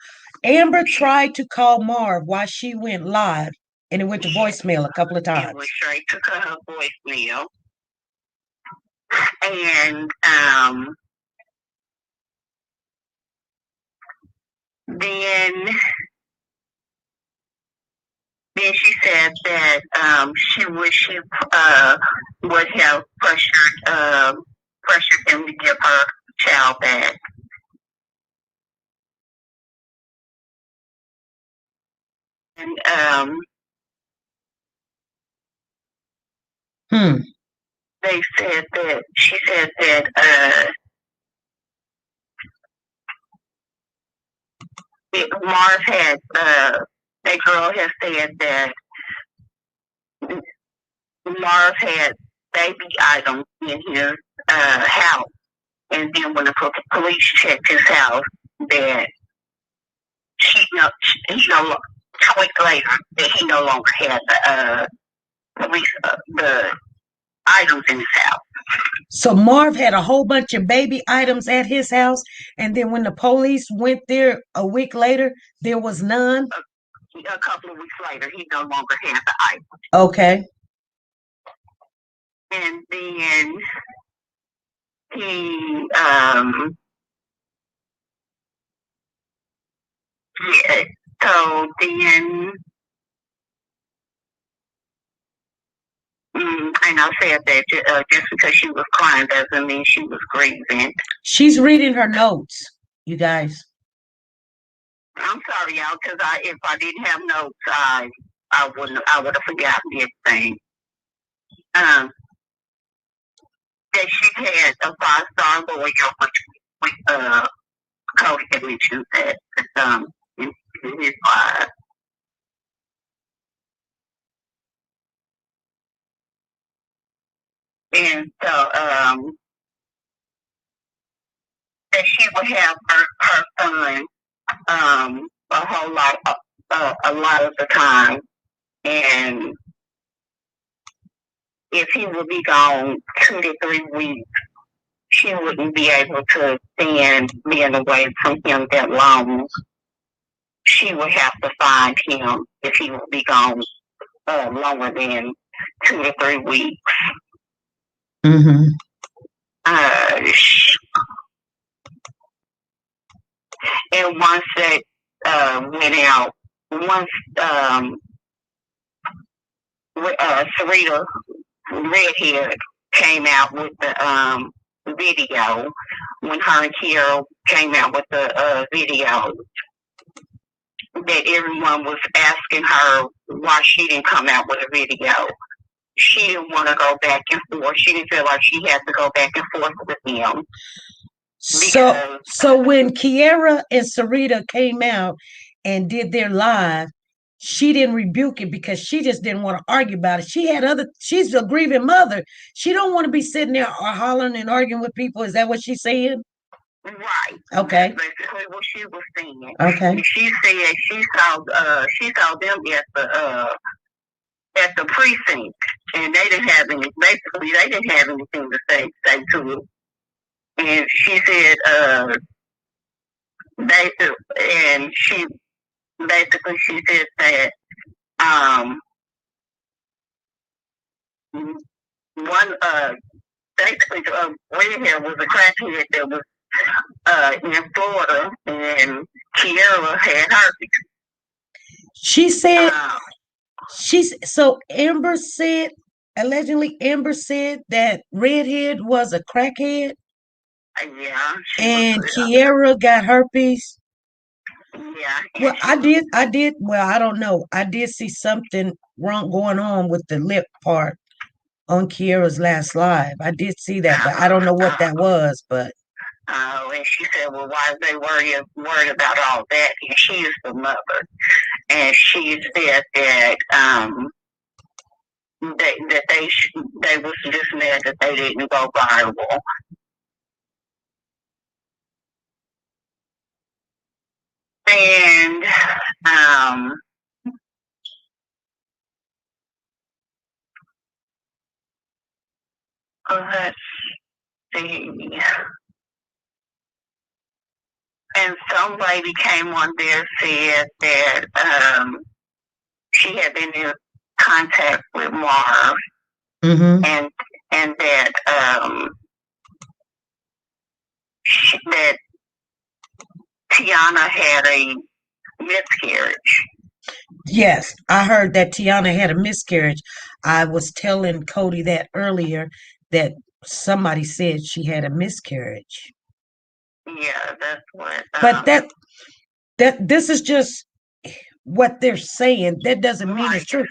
Amber tried to call Marv while she went live, and it went to voicemail a couple of times. It went straight to her voicemail. And then she said that she wish she would have pressured him to give her child back. And they said that she said that Marv had that girl has said that Marv had baby items in his house, and then when the police checked his house, that he no 2 weeks later that he no longer had the items in his house. So Marv had a whole bunch of baby items at his house, and then when the police went there a week later, there was none. A couple of weeks later, he no longer had the items. Okay. And then he so then And I said that just because she was crying doesn't mean she was grieving. She's reading her notes, you guys. I'm sorry, y'all, because if I didn't have notes, I would have forgotten everything. That she had a 5-star lawyer, which Cody had mentioned that in his life. And so that she would have her son a whole lot a lot of the time, and if he would be gone 2 to 3 weeks, she wouldn't be able to stand being away from him that long. She would have to find him if he would be gone longer than 2 to 3 weeks. Mm-hmm. And once that went out, once Sarita Redhead came out with the video, when her and Kiera came out with the video, that everyone was asking her why she didn't come out with a video. She didn't want to go back and forth. She didn't feel like she had to go back and forth with him. So when Kiera and Sarita came out and did their live, she didn't rebuke it because she just didn't want to argue about it. She's a grieving mother. She don't want to be sitting there hollering and arguing with people. Is that what she's saying? Right. Okay. That's basically what she was saying. Okay. And she said she saw them at the precinct, and they didn't have anything to say to it. And she said she said that one Redhead was a crackhead that was in Florida, and Kiera had herpes. She said allegedly Amber said that Redhead was a crackhead. Yeah. And Kiera got herpes. Yeah. Well, I did. Well, I don't know. I did see something wrong going on with the lip part on Kiera's last live. I did see that, but I don't know what that was. But and she said, "Well, why are they worried about all that?" And she is the mother, and she said that they was just mad that they didn't go viral. And let's see. And some lady came on there, said that she had been in contact with Marv, mm-hmm. and that that Tiana had a miscarriage. Yes, I heard that Tiana had a miscarriage. I was telling Cody that earlier, that somebody said she had a miscarriage. Yeah, that's what. But that this is just what they're saying. That doesn't mean it's true.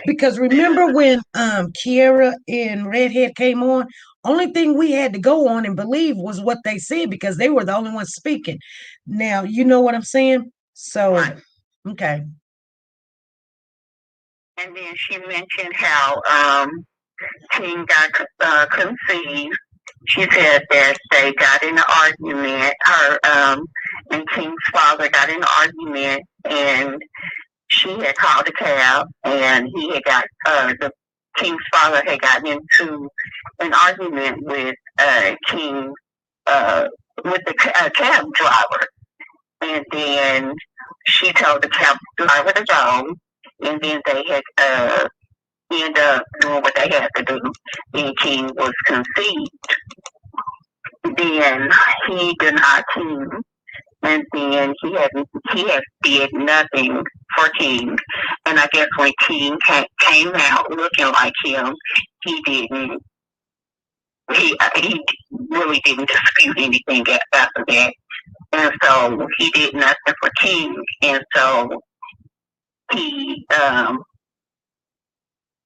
Because remember when Kiera and Redhead came on, only thing we had to go on and believe was what they said because they were the only ones speaking. Now, you know what I'm saying? So, right. Okay. And then she mentioned how King got conceived. She said that they got in an argument. Her and King's father got in an argument, and she had called a cab, and he had got the King's father had gotten into an argument with King with the cab driver, and then she told the cab driver to go, and then they had ended up doing what they had to do, and King was conceived. Then he denied King, and then he had did nothing for King. And I guess when King came out looking like him, he didn't. He really didn't dispute anything after that. And so he did nothing for King. And so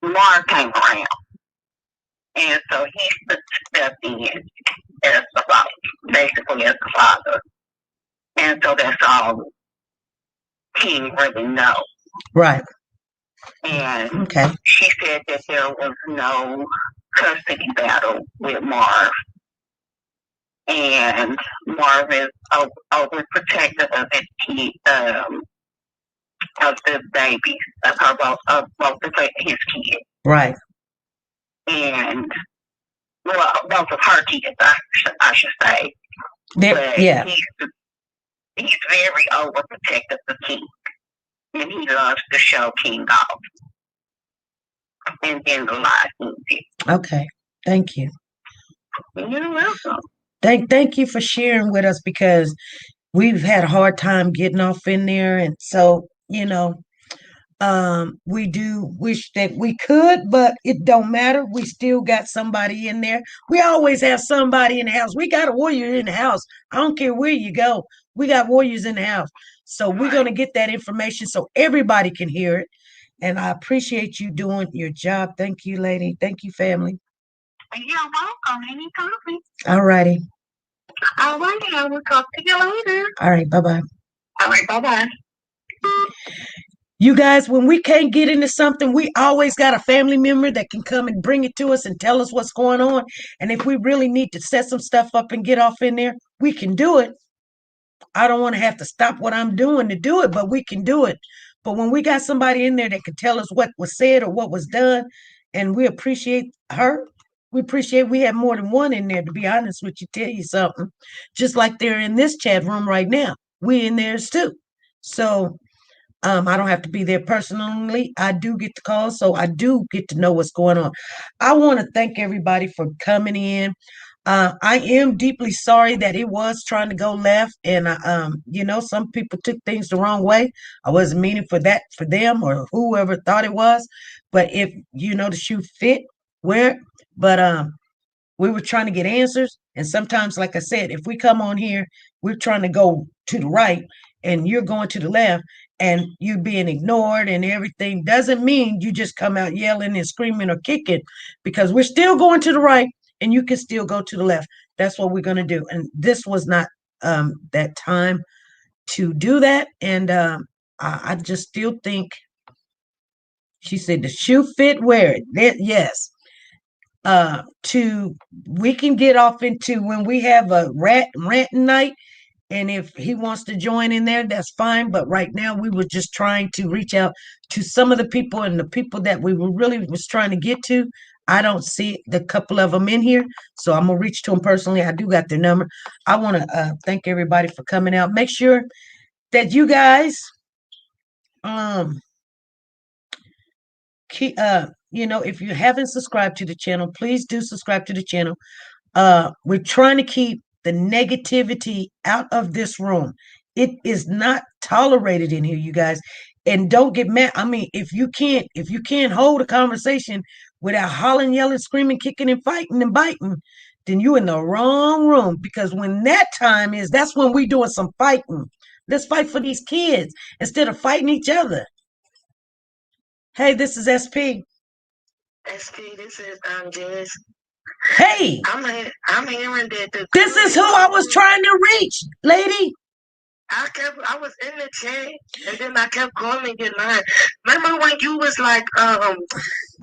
Marv came around. And so he stepped in as the father, basically as the father. And so that's all King really knows. Right. And Okay. she said that there was no custody battle with Marv. And Marv is overprotective of of the babies, of both his kids. Right. And, well, both of her kids, I should say. But Yeah. he's very overprotective of King. And he loves to show King off. And then the lies easy. Okay. Thank you. You're welcome. Thank you for sharing with us, because we've had a hard time getting off in there, and so we do wish that we could, but it don't matter. We still got somebody in there. We always have somebody in the house. We got a warrior in the house. I don't care where you go. We got warriors in the house. So we're going to get that information so everybody can hear it. And I appreciate you doing your job. Thank you, lady. Thank you, family. You're welcome. Anytime. All righty. All right. I will talk to you later. All right. Bye-bye. All right. Bye-bye. You guys, when we can't get into something, we always got a family member that can come and bring it to us and tell us what's going on. And if we really need to set some stuff up and get off in there, we can do it. I don't want to have to stop what I'm doing to do it, but we can do it. But when we got somebody in there that can tell us what was said or what was done, and we appreciate her, we have more than one in there, to be honest with you, tell you something. Just like they're in this chat room right now. We in theirs too. So I don't have to be there personally. I do get the call, so I do get to know what's going on. I want to thank everybody for coming in. I am deeply sorry that it was trying to go left, and some people took things the wrong way. I wasn't meaning for that for them or whoever thought it was. But if the shoe fit, wear it. But we were trying to get answers, and sometimes, like I said, if we come on here, we're trying to go to the right, and you're going to the left, and you're being ignored and everything, doesn't mean you just come out yelling and screaming or kicking, because we're still going to the right and you can still go to the left. That's what we're going to do. And this was not that time to do that. And I just still think, she said the shoe fit, wear it. Yes. We can get off into when we have a ranting night. And if he wants to join in there, that's fine. But right now, we were just trying to reach out to some of the people, and the people that we were really was trying to get to. I don't see the couple of them in here, so I'm gonna reach to them personally. I do got their number. I want to thank everybody for coming out. Make sure that you guys, if you haven't subscribed to the channel, please do subscribe to the channel. We're trying to keep the negativity out of this room. It is not tolerated in here, you guys. And don't get mad. I mean, if you can't hold a conversation without hollering, yelling, screaming, kicking, and fighting and biting, then you're in the wrong room. Because when that time is, that's when we're doing some fighting. Let's fight for these kids instead of fighting each other. Hey, this is SP. SP, this is Jess. Hey, I'm hearing that this is who I was trying to reach, lady. I was in the chat, and then I kept calling your line. Remember when you was like,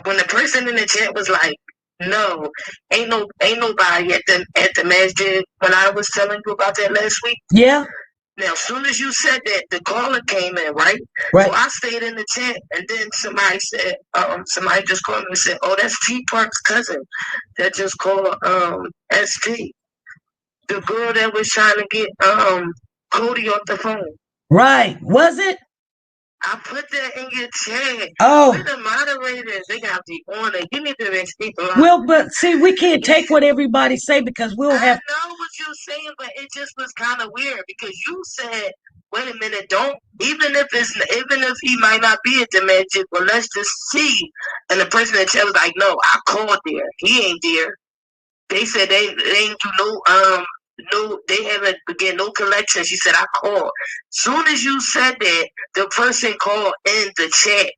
when the person in the chat was like, no, ain't nobody at the masjid, when I was telling you about that last week? Yeah. Now, as soon as you said that, the caller came in, right? Right. So I stayed in the chat, and then somebody said, somebody just called me and said, oh, that's T Park's cousin that just called SP. The girl that was trying to get Cody off the phone. Right. Was it? I put that in your chat. Oh. We're the moderators. They got the honor. You need to make people out. Well, but see, we can't take what everybody say, because we'll have. I know what you're saying, but it just was kind of weird because you said wait a minute, don't, even if he might not be at the Magic, well, let's just see. And the person in the chat was like, no, I called there. He ain't there. They said they ain't do no, they haven't began no collection. She said, I called. Soon as you said that, the person called in the chat.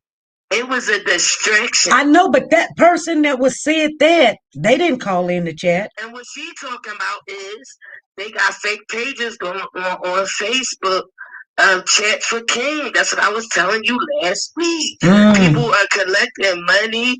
It was a distraction. I know, but that person that was said that, they didn't call in the chat. And what she talking about is they got fake pages going on Facebook. Chat for King. That's what I was telling you last week. People are collecting money.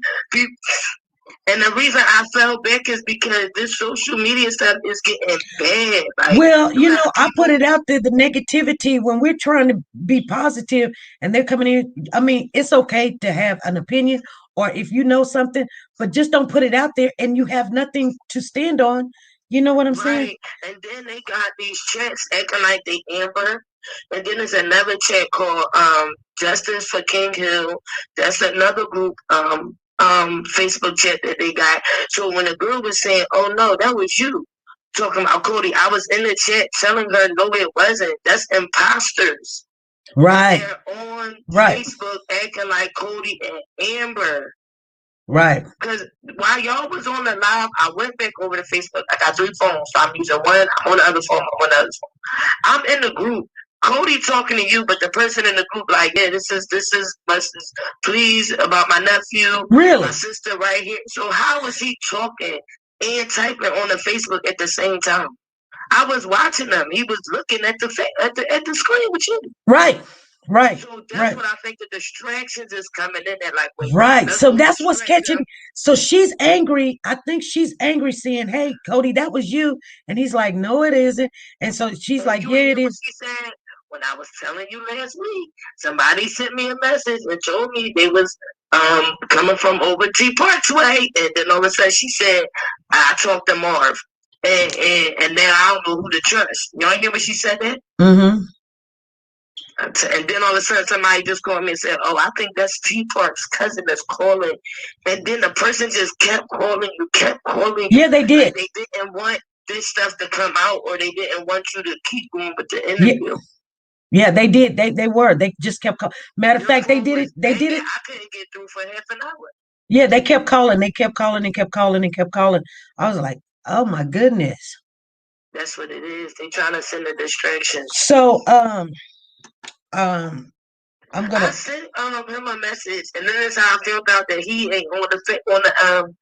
And the reason I fell back is because this social media stuff is getting bad. Like, well, you know, I put it out there, the negativity, when we're trying to be positive and they're coming in. I mean, it's okay to have an opinion or if you know something, but just don't put it out there and you have nothing to stand on. You know what I'm saying? And then they got these chats acting like they Amber. And then there's another chat called Justice for King Hill. That's another group Facebook chat that they got. So when the girl was saying, oh no, that was you talking about Cody, I was in the chat telling her no, it wasn't. That's imposters. Right. They're on Facebook acting like Cody and Amber. Right. Because while y'all was on the live, I went back over to Facebook. I got 3 phones, so I'm using one. I'm on the other phone. I'm on the other phone. I'm in the group. Cody talking to you, but the person in the group like, yeah, this is please about my nephew, really, my sister right here. So how is he talking and typing on the Facebook at the same time? I was watching him. He was looking at the screen with you. Right. Right. So that's what I think the distractions is coming in there. Like, wait, right. So that's what's catching. So she's angry. I think she's angry saying, hey, Cody, that was you. And he's like, no, it isn't. And so she's like, yeah, it is. She said, when I was telling you last week, somebody sent me a message and told me they was coming from over T Parkway. And then all of a sudden she said, I talked to Marv. And now I don't know who to trust. Y'all hear what she said that? Mm-hmm. And then all of a sudden somebody just called me and said, oh, I think that's T Park's cousin that's calling. And then the person just kept calling you. Yeah, they did. Like they didn't want this stuff to come out, or they didn't want you to keep going with the interview. Yeah, they did. They were. They just kept calling. Matter of fact, they did it. They did it. I couldn't get through for half an hour. Yeah, they kept calling. They kept calling and kept calling and kept calling. I was like, oh my goodness. That's what it is. They trying to send a distraction. So I'm gonna. I sent him a message, and then that's how I feel about that. He ain't on the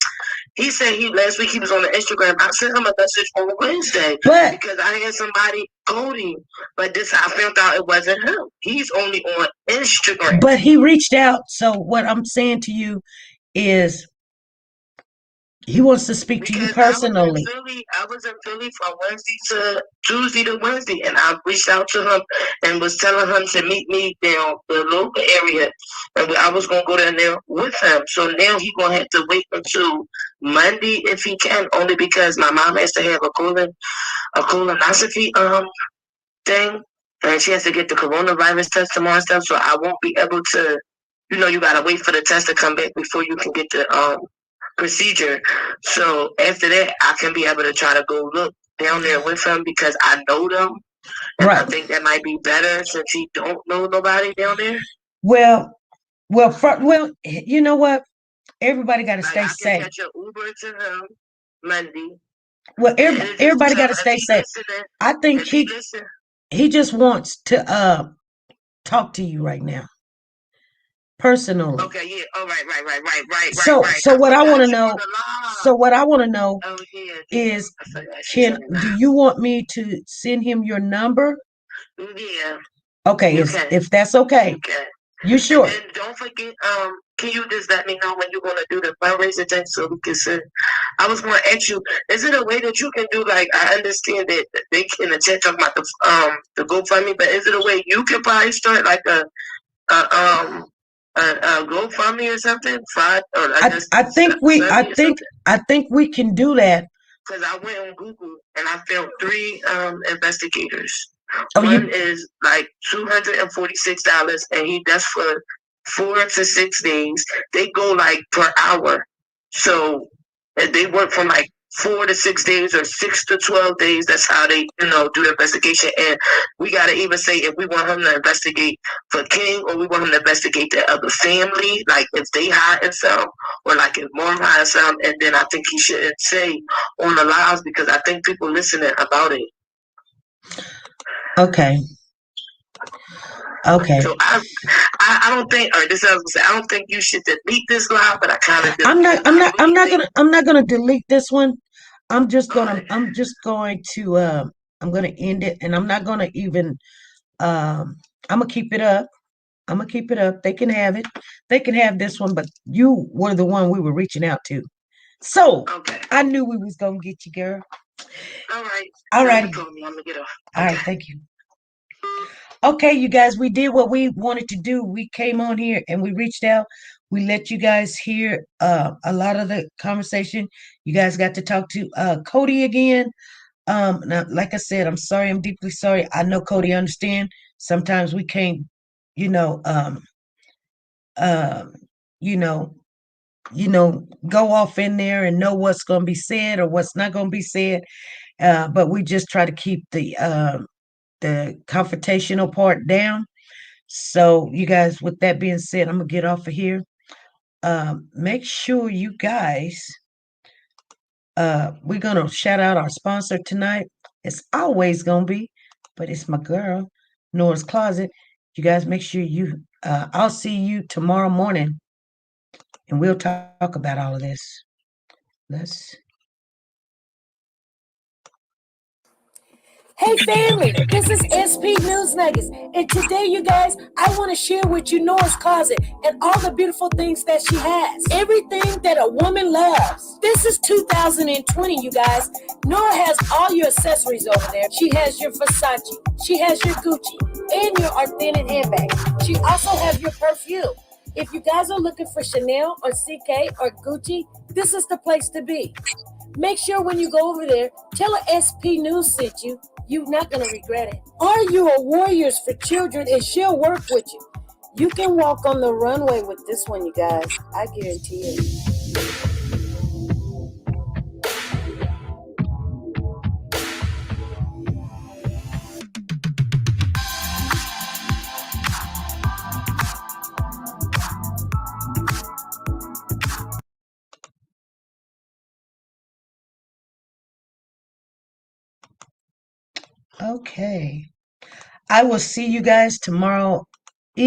He said last week he was on the Instagram. I sent him a message on Wednesday because I had somebody Cody, but this I found out it wasn't him. He's only on Instagram. But he reached out. So what I'm saying to you is, he wants to speak to you personally. I was in Philly from Tuesday to Wednesday, and I reached out to him and was telling him to meet me down the local area, and I was gonna go down there with him. So now he's gonna have to wait until Monday if he can, only because my mom has to have a colonoscopy thing, and she has to get the coronavirus test tomorrow and stuff. So I won't be able to. You gotta wait for the test to come back before you can get the procedure. So after that, I can be able to try to go look down there with him because I know them. And I think that might be better since he don't know nobody down there. Well, you know what? Everybody got to stay safe. Catch an Uber to him Monday. Well, everybody got to stay safe. I think he just wants to talk to you right now. Personally. Okay, yeah. Oh, right. So what I want to know, is, do you want me to send him your number? Yeah. Okay, if that's okay. You sure? And don't forget, can you just let me know when you're gonna do the fundraiser thing so we can send? I was gonna ask you, is it a way that you can do, like, I understand that they in the chat talking about the GoFundMe, but is it a way you can probably start like a GoFundMe or something? I think we can do that. Because I went on Google and I found 3 investigators. Oh, one is like $246, and that's for 4 to 6 days. They go like per hour, so they work from like 4 to 6 days or 6 to 12 days. That's how they, do the investigation. And we got to even say if we want him to investigate for King or we want him to investigate the other family, like if they hide some or like if Marv hide some, and then I think he shouldn't say on the lives because I think people listening about it. Okay. Okay. So I don't think, or this is what I was gonna say, I don't think you should delete this live, but I kind of I'm not gonna delete this one. I'm going to end it, and I'm not gonna even I'm gonna keep it up. I'm gonna keep it up. They can have it. They can have this one, but you were the one we were reaching out to. So Okay. I knew we was gonna get you, girl. All right. All right. I'm gonna get off. All right, thank you. Okay, you guys, we did what we wanted to do. We came on here and we reached out. We let you guys hear a lot of the conversation. You guys got to talk to Cody again. Now, like I said, I'm sorry. I'm deeply sorry. I know Cody understand. Sometimes we can't, you know, um, you know, go off in there and know what's going to be said or what's not going to be said. But we just try to keep the confrontational part down. So, you guys, with that being said, I'm gonna get off of here. Make sure you guys, we're gonna shout out our sponsor tonight. It's always gonna be, but it's my girl, Nora's Closet. You guys make sure I'll see you tomorrow morning and we'll talk about all of this. Hey family, this is SP News Nuggets, and today, you guys, I want to share with you Nora's closet and all the beautiful things that she has. Everything that a woman loves. This is 2020, you guys. Nora has all your accessories over there. She has your Versace, she has your Gucci, and your authentic handbag. She also has your perfume. If you guys are looking for Chanel or CK or Gucci, this is the place to be. Make sure when you go over there, tell her SP News sent you. You're not going to regret it. Are you a Warriors for Children and she'll work with you? You can walk on the runway with this one, you guys. I guarantee it. Okay. I will see you guys tomorrow